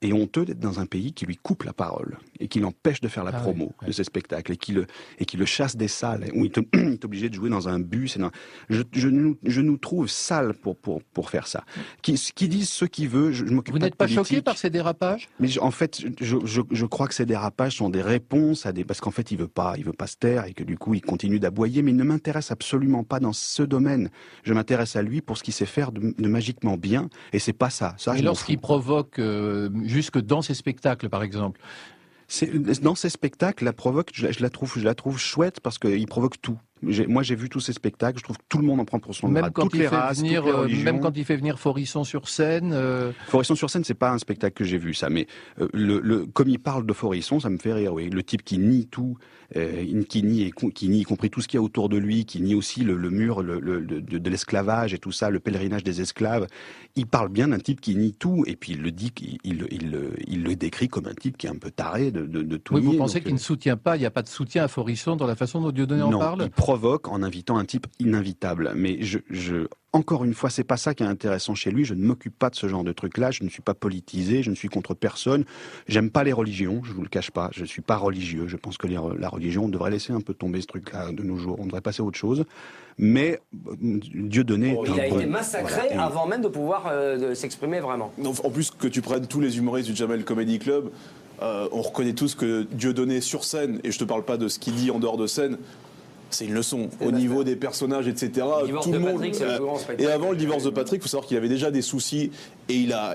et honteux d'être dans un pays qui lui coupe la parole et qui l'empêche de faire la promo de ses spectacles et qui le chasse des salles où il est obligé de jouer dans un bus. Je nous trouve sales pour faire ça. Qui disent ce qu'il veut. Je m'occupe Vous pas n'êtes de pas politique. choqué par ces dérapages ? Mais en fait, je crois que ces dérapages sont des réponses parce qu'en fait, il veut pas se taire et que du coup, il continue d'aboyer. Mais il ne m'intéresse absolument pas dans ce domaine. Je m'intéresse à lui pour ce qu'il sait faire de magiquement bien, et c'est pas ça. Et lorsqu'il provoque, jusque dans ses spectacles, par exemple. Dans ces spectacles, la provoque, je la trouve chouette parce qu'il provoque tout. Moi, j'ai vu tous ces spectacles, je trouve que tout le monde en prend pour son grade, toutes les races, toutes les religions. Même quand il fait venir Forisson sur scène. Forisson sur scène, c'est pas un spectacle que j'ai vu, ça. Mais comme il parle de Forisson, ça me fait rire. Oui, le type qui nie tout, qui nie y compris tout ce qu'il y a autour de lui, qui nie aussi le mur de l'esclavage et tout ça, le pèlerinage des esclaves. Il parle bien d'un type qui nie tout, et puis il le dit, il le décrit comme un type qui est un peu taré de tout nier. Vous pensez qu'il ne soutient pas, il n'y a pas de soutien à Forisson dans la façon dont Dieudonné en parle ? Il provoque en invitant un type ininvitable. Mais encore une fois, c'est pas ça qui est intéressant chez lui. Je ne m'occupe pas de ce genre de truc-là. Je ne suis pas politisé. Je ne suis contre personne. J'aime pas les religions. Je vous le cache pas. Je suis pas religieux. Je pense que la religion, on devrait laisser un peu tomber ce truc-là de nos jours. On devrait passer à autre chose. Mais Dieudonné. Il a été massacré avant même de pouvoir s'exprimer vraiment. En plus, que tu prennes tous les humoristes du Jamel Comedy Club, on reconnaît tous que Dieudonné sur scène, et je te parle pas de ce qu'il dit en dehors de scène, c'est une leçon. Au niveau des personnages, etc. Tout le monde. Et avant le divorce de Patrick, il faut savoir qu'il avait déjà des soucis et il a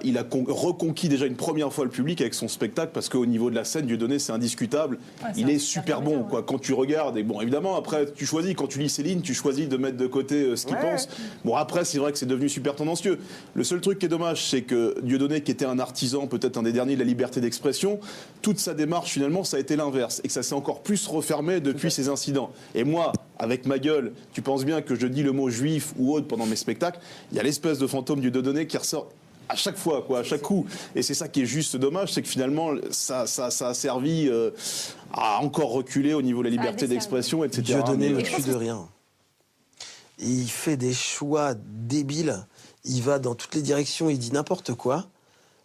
reconquis déjà une première fois le public avec son spectacle parce qu'au niveau de la scène, Dieudonné, c'est indiscutable. Il est super bon, quoi. Quand tu regardes, et bon, évidemment, après, tu choisis, quand tu lis Céline, tu choisis de mettre de côté ce qu'il pense. Bon, après, c'est vrai que c'est devenu super tendancieux. Le seul truc qui est dommage, c'est que Dieudonné, qui était un artisan, peut-être un des derniers de la liberté d'expression, toute sa démarche, finalement, ça a été l'inverse et que ça s'est encore plus refermé depuis ces incidents. Et moi, moi, avec ma gueule, tu penses bien que je dis le mot juif ou autre pendant mes spectacles, il y a l'espèce de fantôme du Dieudonné qui ressort à chaque fois, quoi, à chaque coup. Et c'est ça qui est juste dommage, c'est que finalement, ça a servi à encore reculer au niveau de la liberté d'expression, etc. Dieudonné au-dessus de rien. Il fait des choix débiles, il va dans toutes les directions, il dit n'importe quoi.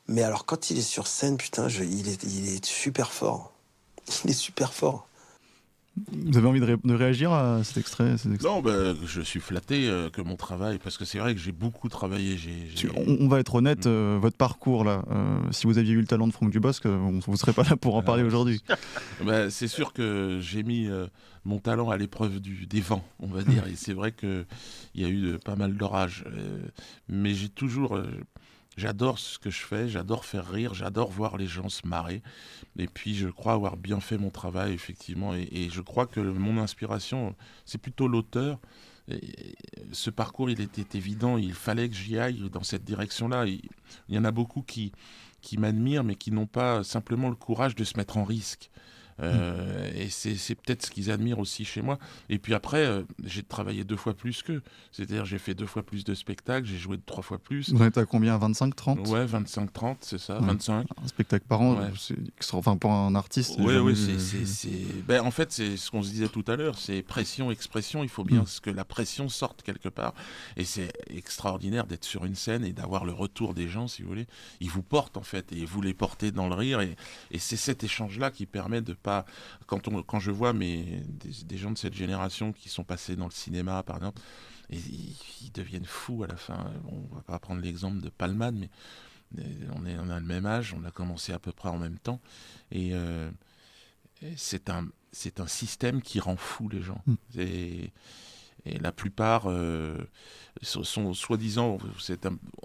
Mais alors, quand il est sur scène, putain, il est super fort. Il est super fort. Vous avez envie de réagir à cet extrait, Non, je suis flatté que mon travail, parce que c'est vrai que j'ai beaucoup travaillé. On va être honnête, votre parcours, là, si vous aviez eu le talent de Franck Dubosc, vous ne serez pas là pour en parler aujourd'hui. C'est sûr que j'ai mis mon talent à l'épreuve des vents, on va dire, et c'est vrai qu'il y a eu pas mal d'orages. Mais j'ai toujours... J'adore ce que je fais, j'adore faire rire, j'adore voir les gens se marrer. Et puis je crois avoir bien fait mon travail, effectivement. Et je crois que mon inspiration, c'est plutôt l'auteur. Et ce parcours, il était évident, il fallait que j'y aille dans cette direction-là. Il y en a beaucoup qui m'admirent, mais qui n'ont pas simplement le courage de se mettre en risque. Et c'est peut-être ce qu'ils admirent aussi chez moi. Et puis après, j'ai travaillé 2 fois plus qu'eux. C'est-à-dire, j'ai fait 2 fois plus de spectacles, j'ai joué 3 fois plus. Vous en êtes à combien, 25, 30 Ouais, 25, 30, c'est ça, 25. Un spectacle par an, ouais. Enfin, pour un artiste. Oui, c'est... en fait, c'est ce qu'on se disait tout à l'heure, c'est pression, expression, il faut bien que la pression sorte quelque part. Et c'est extraordinaire d'être sur une scène et d'avoir le retour des gens, si vous voulez. Ils vous portent, en fait, et vous les portez dans le rire. Et c'est cet échange-là qui permet de pas... Quand je vois des gens de cette génération qui sont passés dans le cinéma, par exemple, et ils deviennent fous à la fin. On va pas prendre l'exemple de Palman, mais on a le même âge, on a commencé à peu près en même temps, et c'est un système qui rend fou les gens. Et la plupart sont soi-disant...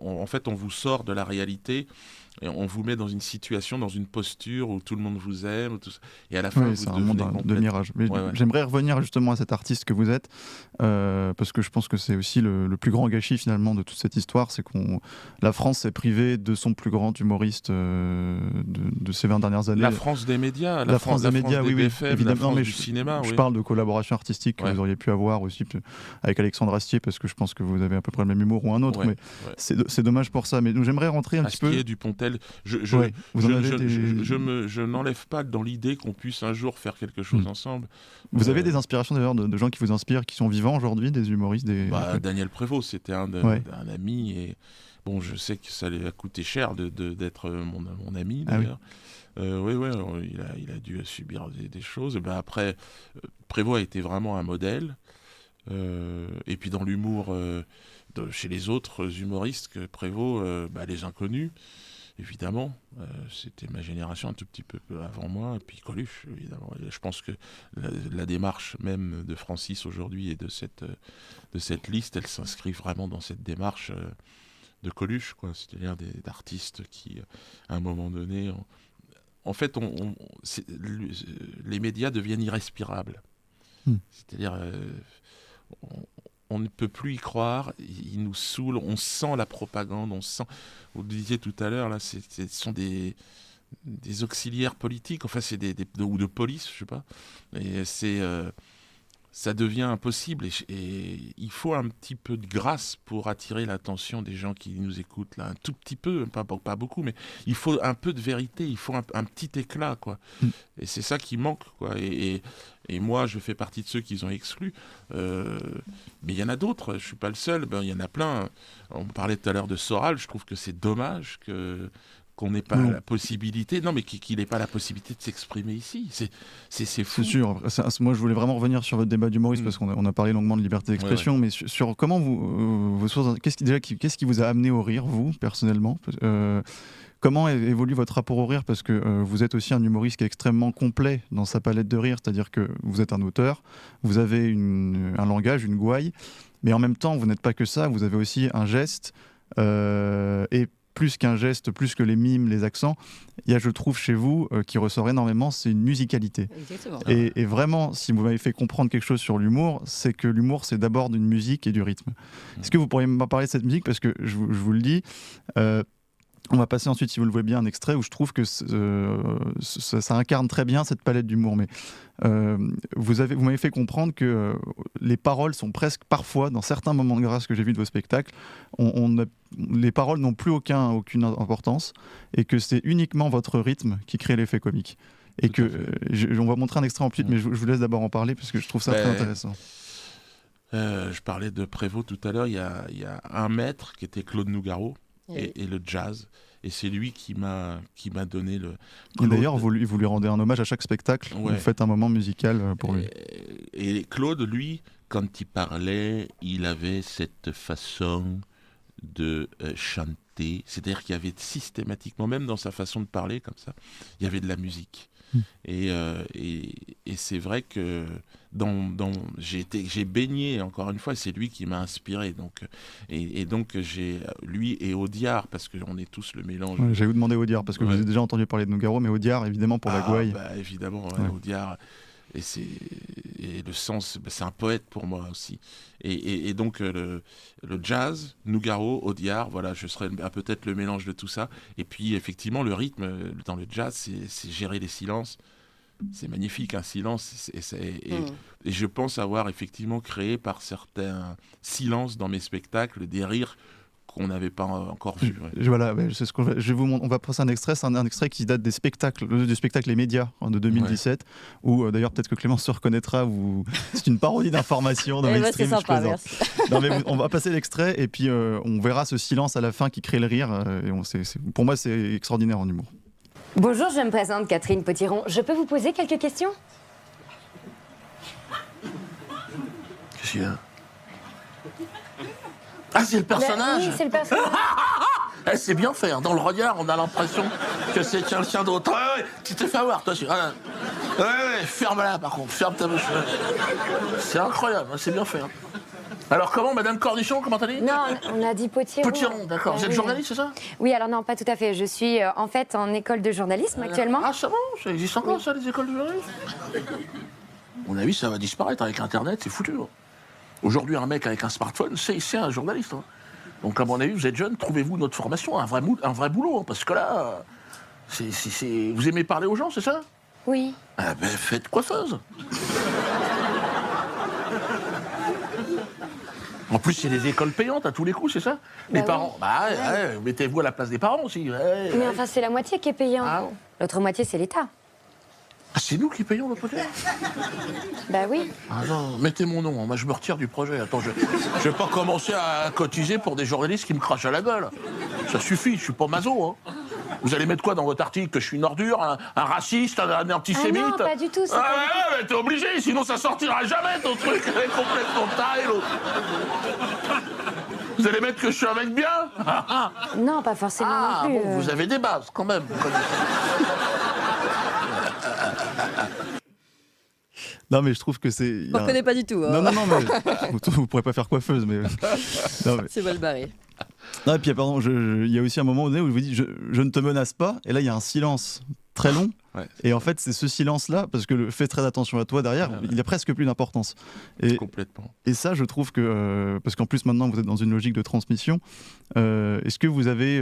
en fait, on vous sort de la réalité et on vous met dans une situation, dans une posture où tout le monde vous aime. Et à la fin, c'est un monde de mirage. Mais j'aimerais revenir justement à cet artiste que vous êtes, parce que je pense que c'est aussi le plus grand gâchis finalement de toute cette histoire, c'est que la France s'est privée de son plus grand humoriste de ces 20 dernières années. La France des médias, la France des médias, oui, BFM, évidemment. La France mais du cinéma. Je parle de collaboration artistique que vous auriez pu avoir aussi avec Alexandre Astier, parce que je pense que vous avez à peu près le même humour ou un autre, mais c'est dommage pour ça. Mais j'aimerais rentrer un petit peu... Astier, Dupontel, je n'enlève pas dans l'idée qu'on puisse un jour faire quelque chose ensemble. Vous avez des inspirations d'ailleurs de gens qui vous inspirent, qui sont vivants aujourd'hui, des humoristes Daniel Prévost, c'était un ami, et bon, je sais que ça lui a coûté cher d'être mon ami d'ailleurs. Il a dû subir des choses. Après, Prévost a été vraiment un modèle. Et puis dans l'humour, chez les autres humoristes que Prévost, les inconnus, évidemment, c'était ma génération un tout petit peu avant moi, et puis Coluche, évidemment. Et je pense que la démarche même de Francis aujourd'hui et de cette liste, elle s'inscrit vraiment dans cette démarche de Coluche, quoi. C'est-à-dire d'artistes qui, à un moment donné, en fait, les médias deviennent irrespirables. C'est-à-dire... on ne peut plus y croire, ils nous saoulent, on sent la propagande, vous le disiez tout à l'heure, là, ce sont des auxiliaires politiques, enfin ou de police, je sais pas, et ça devient impossible, et il faut un petit peu de grâce pour attirer l'attention des gens qui nous écoutent, là, un tout petit peu, pas beaucoup, mais il faut un peu de vérité, il faut un petit éclat, quoi. Et c'est ça qui manque, quoi. Et moi, je fais partie de ceux qu'ils ont exclus. Mais il y en a d'autres, je suis pas le seul. Il y en a plein. On parlait tout à l'heure de Soral. Je trouve que c'est dommage qu'on n'ait pas la possibilité. Non, mais qu'il n'ait pas la possibilité de s'exprimer ici. C'est fou. C'est sûr. Moi, je voulais vraiment revenir sur votre débat d'humoriste parce qu'on a parlé longuement de liberté d'expression, mais sur comment qu'est-ce qui vous a amené au rire, vous, personnellement? Comment évolue votre rapport au rire? Parce que vous êtes aussi un humoriste qui est extrêmement complet dans sa palette de rire, c'est-à-dire que vous êtes un auteur, vous avez un langage, une gouaille, mais en même temps, vous n'êtes pas que ça, vous avez aussi un geste, et plus qu'un geste, plus que les mimes, les accents, il y a, je trouve, chez vous, qui ressort énormément, c'est une musicalité. Exactement. Et vraiment, si vous m'avez fait comprendre quelque chose sur l'humour, c'est que l'humour, c'est d'abord d'une musique et du rythme. Est-ce que vous pourriez me parler de cette musique? Parce que je vous le dis... On va passer ensuite, si vous le voulez bien, un extrait où je trouve que ça incarne très bien cette palette d'humour. Mais vous m'avez fait comprendre que les paroles sont presque parfois, dans certains moments de grâce que j'ai vus de vos spectacles, les paroles n'ont plus aucune importance et que c'est uniquement votre rythme qui crée l'effet comique. Et on va montrer un extrait ensuite, mais je vous laisse d'abord en parler parce que je trouve ça très intéressant. Je parlais de Prévost tout à l'heure. Il y a un maître qui était Claude Nougaro. Et le jazz, et c'est lui qui m'a donné le... Claude... Et d'ailleurs, vous lui rendez un hommage à chaque spectacle, vous faites un moment musical pour lui. Et Claude, lui, quand il parlait, il avait cette façon de chanter, c'est-à-dire qu'il y avait systématiquement, même dans sa façon de parler comme ça, il y avait de la musique. Et c'est vrai que j'ai baigné, encore une fois, c'est lui qui m'a inspiré. Donc, et donc, lui et Audiard, parce qu'on est tous le mélange. J'allais vous demander Audiard, parce que vous avez déjà entendu parler de Nougaro, mais Audiard, évidemment, pour la gouaille. Évidemment, Audiard. Et le sens, c'est un poète pour moi aussi. Et donc le jazz, Nougaro, Audiard, voilà, je serais peut-être le mélange de tout ça. Et puis effectivement, le rythme dans le jazz, c'est gérer les silences. C'est magnifique, un silence. Et je pense avoir effectivement créé par certains silences dans mes spectacles des rires qu'on n'avait pas encore vu. Voilà, c'est ce que je vous montre. On va passer un extrait. C'est un extrait qui date des spectacles, du spectacle Les Médias de 2017, où d'ailleurs peut-être que Clémence se reconnaîtra. C'est une parodie d'information, de mainstream. C'est sympa, merci. Non, mais on va passer l'extrait et puis on verra ce silence à la fin qui crée le rire. Pour moi, c'est extraordinaire en humour. Bonjour, je me présente Catherine Potiron. Je peux vous poser quelques questions? Qu'est-ce qu'il y a? Ah, c'est le personnage. Oui, c'est le personnage. C'est bien fait. Dans le regard, on a l'impression que c'est quelqu'un d'autre. Ouais, tu t'es fait avoir, toi. Ouais, ferme-la, par contre. Ferme ta bouche. C'est incroyable, c'est bien fait. Alors, comment, Madame Cornichon, comment t'as dit? Non, on a dit Potiron. Potiron, d'accord. Vous êtes journaliste, c'est ça? Oui, alors non, pas tout à fait. Je suis en fait en école de journalisme actuellement. Ah, ça va? Ça existe encore, ça, les écoles de journalisme? À mon avis, ça va disparaître avec Internet, c'est foutu. Aujourd'hui, un mec avec un smartphone, c'est un journaliste. Donc, à mon avis, vous êtes jeune, trouvez-vous notre formation, un vrai boulot. Parce que là, vous aimez parler aux gens, c'est ça? Oui. Ah ben, faites coiffeuse. En plus, c'est des écoles payantes à tous les coups, c'est ça? Les parents, mettez-vous à la place des parents aussi. Mais enfin, c'est la moitié qui est payante. Ah. L'autre moitié, c'est l'État. Ah, c'est nous qui payons l'autre côté? Bah oui. Ah non, mettez mon nom, moi je me retire du projet. Attends, je vais pas commencer à cotiser pour des journalistes qui me crachent à la gueule. Ça suffit, je suis pas maso. Vous allez mettre quoi dans votre article? Que je suis une ordure, un raciste, un antisémite? Ah non, pas du tout. Mais t'es obligé, sinon ça sortira jamais ton truc. Elle est complètement taré, l'autre. Vous allez mettre que je suis un mec bien? Non, pas forcément non plus. Bon, vous avez des bases quand même. Non, mais je trouve que c'est. On ne reconnaît pas du tout. Non, mais vous pourrez pas faire coiffeuse, mais. C'est mal barré. Non, et puis, pardon, il y a aussi un moment donné où vous dites je ne te menace pas, et là, il y a un silence très long. Ouais. Et en fait, c'est ce silence-là, parce que fais très attention à toi derrière, il a presque plus d'importance. Complètement. Et ça, je trouve que, parce qu'en plus maintenant vous êtes dans une logique de transmission, est-ce que vous avez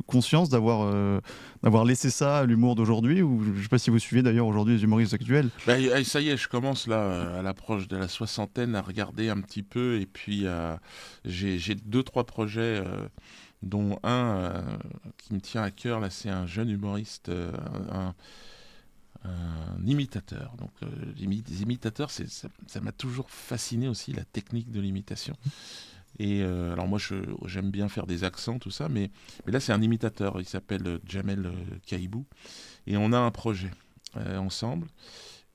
conscience d'avoir laissé ça à l'humour d'aujourd'hui, ou je ne sais pas si vous suivez d'ailleurs aujourd'hui les humoristes actuels? Ça y est, je commence là, à l'approche de la soixantaine, à regarder un petit peu, et puis j'ai 2-3 projets, dont un qui me tient à cœur, là, c'est un jeune humoriste, un imitateur. Donc, les imitateurs, ça m'a toujours fasciné aussi, la technique de l'imitation. Et alors moi, j'aime bien faire des accents, tout ça, mais là, c'est un imitateur. Il s'appelle Jamel Kaibou. Et on a un projet ensemble.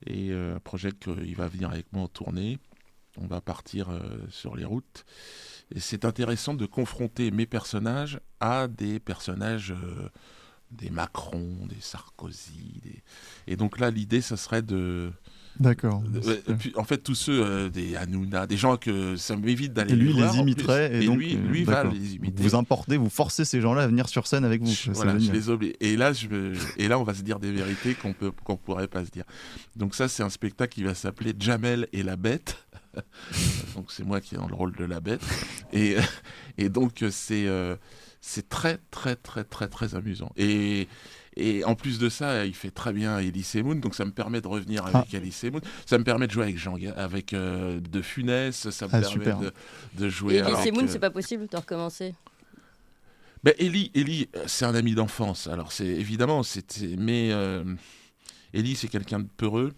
Et un projet qu'il va venir avec moi en tournée. On va partir sur les routes. Et c'est intéressant de confronter mes personnages à des personnages, des Macron, des Sarkozy. Et donc là, l'idée, ça serait de... D'accord. En fait, tous ceux, des Hanouna, des gens que ça m'évite d'aller les voir. Et lui, les imiterait. Et donc, lui va les imiter. Vous importez, vous forcez ces gens-là à venir sur scène avec vous. Voilà, je les oblige. Et là, on va se dire des vérités qu'on pourrait pas se dire. Donc ça, c'est un spectacle qui va s'appeler Jamel et la bête. Donc c'est moi qui est dans le rôle de la bête. Et donc c'est c'est très, très, très, très, très amusant. Et en plus de ça, il fait très bien Elie Moon, donc ça me permet de revenir avec Elie Moon. Ça me permet de jouer avec De Funès, ça me permet de jouer avec... avec... Elie Moon, c'est pas possible de recommencer. Ben, Elie, c'est un ami d'enfance. Alors, c'est évidemment, mais Elie, c'est quelqu'un de peureux.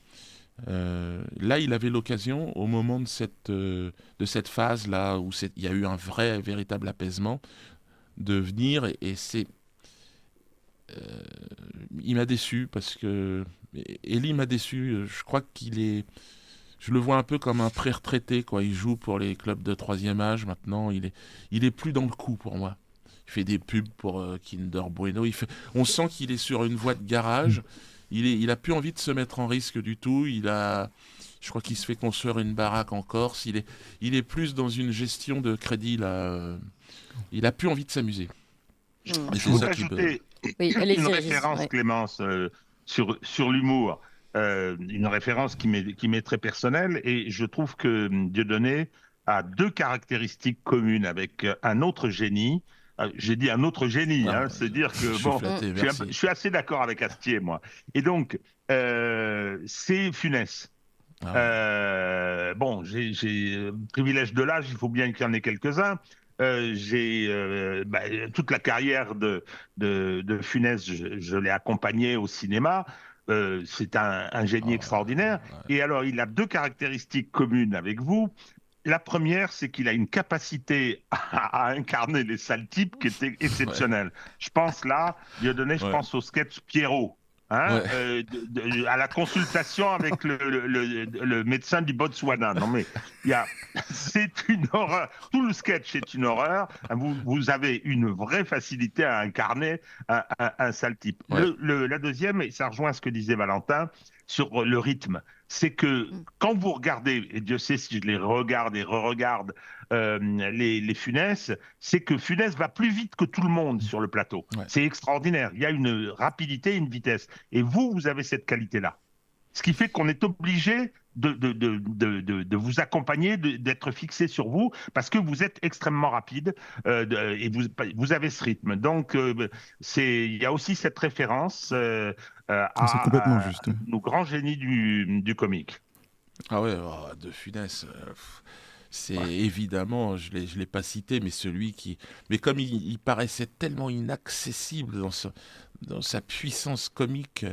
Là, il avait l'occasion, au moment de cette phase-là, où il y a eu un véritable apaisement, de venir, et c'est... il m'a déçu, parce que... Elie m'a déçu, je crois qu'il est... Je le vois un peu comme un pré-retraité, quoi. Il joue pour les clubs de 3e âge, maintenant, il est plus dans le coup, pour moi. Il fait des pubs pour Kinder Bueno, on sent qu'il est sur une voie de garage. Il a plus envie de se mettre en risque du tout. Je crois qu'il se fait construire une baraque en Corse. Il est plus dans une gestion de crédit là. Il a plus envie de s'amuser. Je voudrais ajouter une référence, Clémence, sur l'humour. Une référence qui m'est très personnelle, et je trouve que Dieudonné a 2 caractéristiques communes avec un autre génie. J'ai dit un autre génie, c'est dire que je suis assez d'accord avec Astier, moi. Et donc, c'est Funès. J'ai privilège de l'âge, il faut bien qu'il y en ait quelques-uns. J'ai toute la carrière de Funès, je l'ai accompagné au cinéma. C'est un génie extraordinaire. Et alors, il a 2 caractéristiques communes avec vous. La première, c'est qu'il a une capacité à incarner les sales types qui était exceptionnelle. Je pense là, Dieudonné, je pense au sketch Pierrot. À la consultation avec le médecin du Botswana. Non mais c'est une horreur. Tout le sketch est une horreur. Vous avez une vraie facilité à incarner un sale type. La deuxième, et ça rejoint ce que disait Valentin sur le rythme, c'est que quand vous regardez, et Dieu sait si je les regarde et re-regarde les Funès, c'est que Funès va plus vite que tout le monde sur le plateau. C'est extraordinaire. Il y a une rapidité, une vitesse. Et vous avez cette qualité-là. Ce qui fait qu'on est obligé de vous accompagner, d'être fixé sur vous, parce que vous êtes extrêmement rapide et vous avez ce rythme. Donc, il y a aussi cette référence à nos grands génies du comique. Ah ouais, De Funès... C'est évidemment, je l'ai pas cité, mais mais comme il paraissait tellement inaccessible dans sa puissance comique,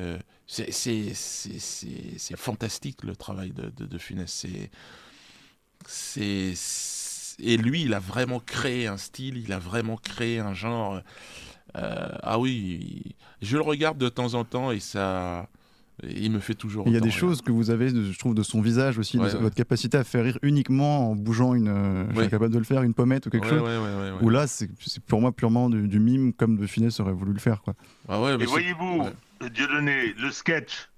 c'est fantastique le travail de Funès. Et lui, il a vraiment créé un style, il a vraiment créé un genre. Je le regarde de temps en temps et ça. Il me fait toujours. Il y a des choses que vous avez, je trouve, de son visage aussi, votre capacité à faire rire uniquement en bougeant je suis capable de le faire, une pommette ou quelque chose. Où là, c'est pour moi purement du mime, comme De Funès aurait voulu le faire, quoi. Et voyez-vous, Dieudonné, le sketch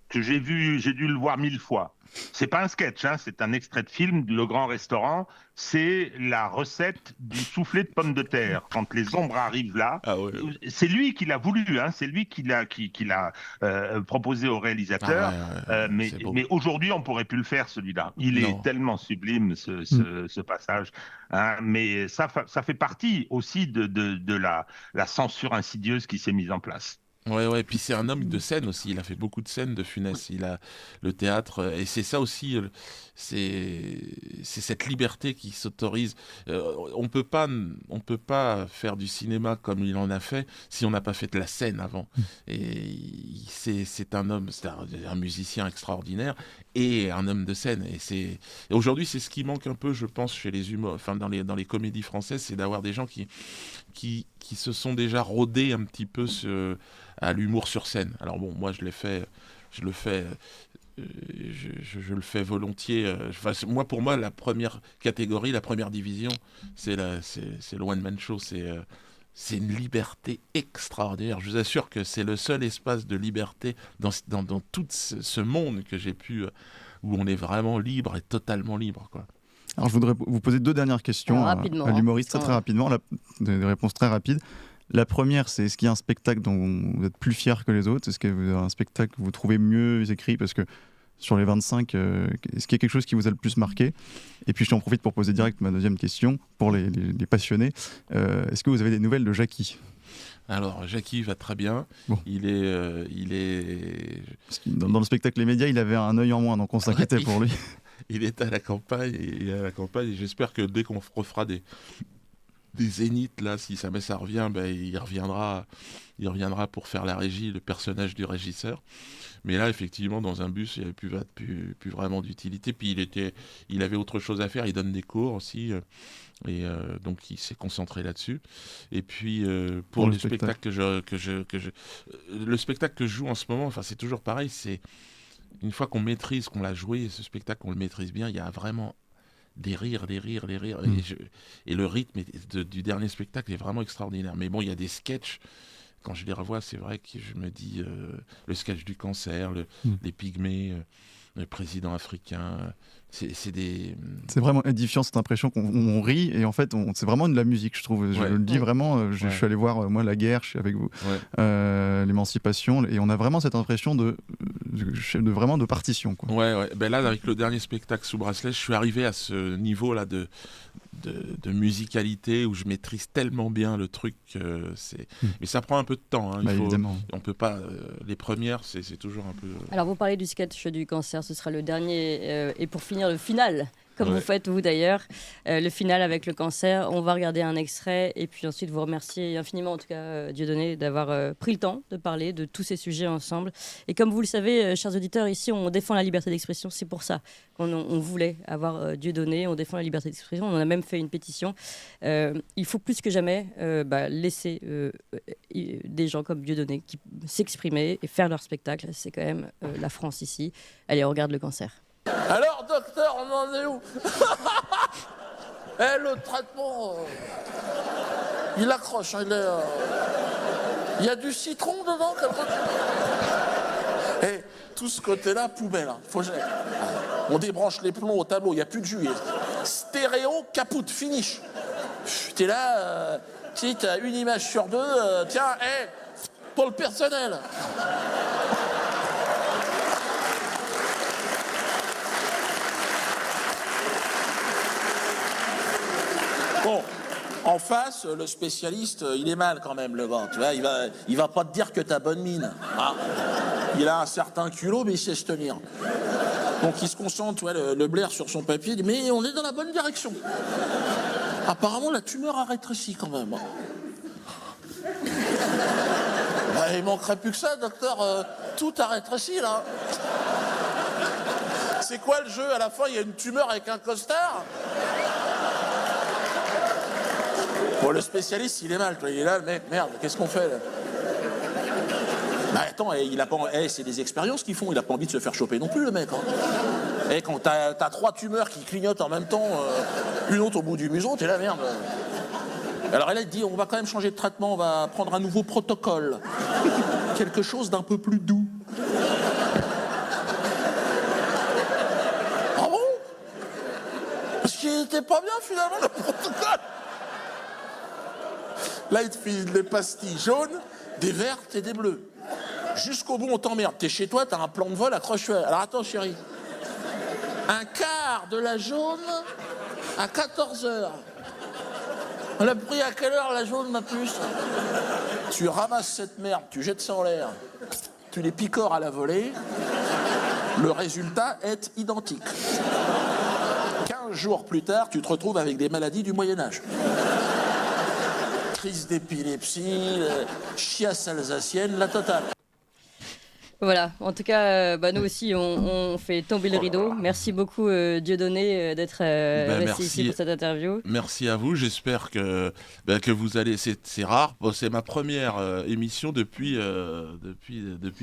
que j'ai dû le voir 1000 fois. C'est pas un sketch, c'est un extrait de film, Le Grand Restaurant. C'est la recette du soufflé de pommes de terre. Quand les ombres arrivent là, c'est lui qui l'a voulu, c'est lui qui l'a proposé au réalisateur. Mais aujourd'hui, on pourrait plus le faire, celui-là. Il est tellement sublime, ce passage. Mais ça fait partie aussi de la censure insidieuse qui s'est mise en place. Ouais, puis c'est un homme de scène aussi. Il a fait beaucoup de scènes, De Funès. Il a le théâtre, et c'est ça aussi. C'est cette liberté qui s'autorise. On peut pas faire du cinéma comme il en a fait si on n'a pas fait de la scène avant. Et c'est un homme, c'est un musicien extraordinaire et un homme de scène. Et aujourd'hui, c'est ce qui manque un peu, je pense, chez les dans les comédies françaises, c'est d'avoir des gens qui se sont déjà rodés un petit peu à l'humour sur scène. Alors bon, moi je le fais volontiers. Pour moi, la première catégorie, la première division, c'est le one-man show. C'est une liberté extraordinaire. Je vous assure que c'est le seul espace de liberté dans tout ce monde que j'ai pu, où on est vraiment libre et totalement libre, quoi. Alors je voudrais vous poser 2 dernières questions à l'humoriste, très rapidement, des réponses très rapides. La première, c'est est-ce qu'il y a un spectacle dont vous êtes plus fier que les autres ? Est-ce que vous avez un spectacle que vous trouvez mieux écrit ? Parce que sur les 25, est-ce qu'il y a quelque chose qui vous a le plus marqué? Et puis je t'en profite pour poser direct ma deuxième question, pour les passionnés. Est-ce que vous avez des nouvelles de Jackie? Alors, Jackie va très bien. Bon. Il est... Dans le spectacle Les Médias, il avait un œil en moins, donc on s'inquiétait pour lui. Il est à la campagne, et j'espère que dès qu'on refera des zéniths, là, si ça revient, il reviendra pour faire la régie, le personnage du régisseur. Mais là, effectivement, dans un bus, il n'y avait plus vraiment d'utilité. Puis il avait autre chose à faire. Il donne des cours aussi. Donc, il s'est concentré là-dessus. Et puis, pour le spectacle le spectacle que je joue en ce moment, c'est toujours pareil. C'est une fois qu'on maîtrise, qu'on l'a joué, ce spectacle, qu'on le maîtrise bien, il y a vraiment des rires. Et le rythme du dernier spectacle est vraiment extraordinaire. Mais bon, il y a des sketchs. Quand je les revois, c'est vrai que je me dis le sketch du cancer, les pygmées, le président africain, c'est vraiment édifiant, cette impression qu'on rit, et en fait, c'est vraiment de la musique, je trouve. Je le dis vraiment, je suis allé voir, moi, La Guerre, je suis avec vous, l'Émancipation, et on a vraiment cette impression de partition, quoi. Ouais. Ben là, avec le dernier spectacle sous bracelet, je suis arrivé à ce niveau-là de musicalité où je maîtrise tellement bien le truc. Mais ça prend un peu de temps. Hein. Évidemment. On peut pas. Les premières, c'est toujours un peu. Alors, vous parlez du sketch du cancer, ce sera le dernier. Et pour finir, le final, comme vous faites vous d'ailleurs, le final avec le cancer. On va regarder un extrait et puis ensuite vous remercier infiniment, en tout cas Dieudonné, d'avoir pris le temps de parler de tous ces sujets ensemble. Et comme vous le savez, chers auditeurs, ici on défend la liberté d'expression. C'est pour ça qu'on voulait avoir Dieudonné. On défend la liberté d'expression. On en a même fait une pétition. Il faut plus que jamais laisser des gens comme Dieudonné qui s'exprimer et faire leur spectacle. C'est quand même la France ici. Allez, on regarde le cancer. Alors, docteur, on en est où? Le traitement, il accroche, hein, il y a du citron dedans, tout ce côté-là, poubelle. Hein. On débranche les plombs au tableau, il n'y a plus de jus. Stéréo, capoute, finish. T'es là, t'as une image sur deux, tiens, pour le personnel. Bon, en face, le spécialiste, il est mal quand même, le gars. Tu vois, il va pas te dire que t'as bonne mine. Ah. Il a un certain culot, mais il sait se tenir. Donc il se concentre, tu vois, le blaire sur son papier, il dit, mais on est dans la bonne direction. Apparemment, la tumeur a rétréci quand même. Il manquerait plus que ça, docteur. Tout a rétréci, là. C'est quoi le jeu? À la fin, il y a une tumeur avec un costard? Bon, le spécialiste, il est mal, il est là, le mec, merde, qu'est-ce qu'on fait, là? Attends, il a pas, c'est des expériences qu'ils font, il a pas envie de se faire choper non plus, le mec. Hein. Quand t'as 3 tumeurs qui clignotent en même temps, une autre au bout du museau, t'es là, merde. Alors elle dit, on va quand même changer de traitement, on va prendre un nouveau protocole. Quelque chose d'un peu plus doux. Ah bon? Parce qu'il était pas bien, finalement, le protocole. Là, il te file des pastilles jaunes, des vertes et des bleues. Jusqu'au bout, on t'emmerde. T'es chez toi, t'as un plan de vol, accroche-toi. Alors attends, chérie. Un quart de la jaune à 14h. On l'a pris à quelle heure, la jaune, ma puce? Tu ramasses cette merde, tu jettes ça en l'air. Tu les picores à la volée. Le résultat est identique. 15 jours plus tard, tu te retrouves avec des maladies du Moyen-Âge. Crise d'épilepsie, chiasse alsacienne, la totale. Voilà, en tout cas, nous aussi, on fait tomber le rideau. Merci beaucoup, Dieudonné, d'être resté ici pour cette interview. Merci à vous. J'espère que vous allez... C'est rare. Bon, c'est ma première émission depuis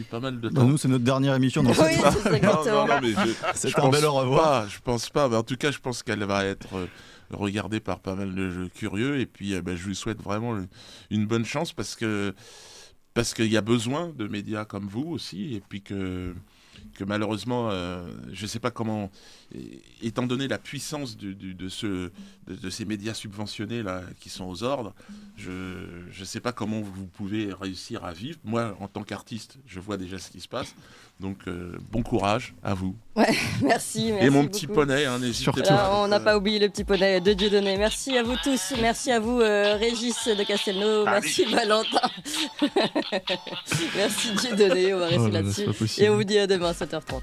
pas mal de temps. Nous, c'est notre dernière émission. Donc oui, c'est exactement. Non, mais c'est un bel au revoir. Je pense pas. Mais en tout cas, je pense qu'elle va être regardée par pas mal de curieux. Et puis, je lui souhaite vraiment une bonne chance parce qu'il y a besoin de médias comme vous aussi, et puis que malheureusement, je ne sais pas comment, étant donné la puissance de ces médias subventionnés là, qui sont aux ordres, je ne sais pas comment vous pouvez réussir à vivre. Moi, en tant qu'artiste, je vois déjà ce qui se passe. Donc, bon courage à vous. Ouais, merci. Et mon beaucoup. petit poney, n'hésitez pas. On n'a pas oublié le petit poney de Dieudonné. Merci à vous tous. Merci à vous, Régis de Castelnau. Merci, Valentin. Merci, Dieudonné. On va rester là-dessus. Et on vous dit à demain, 7h30.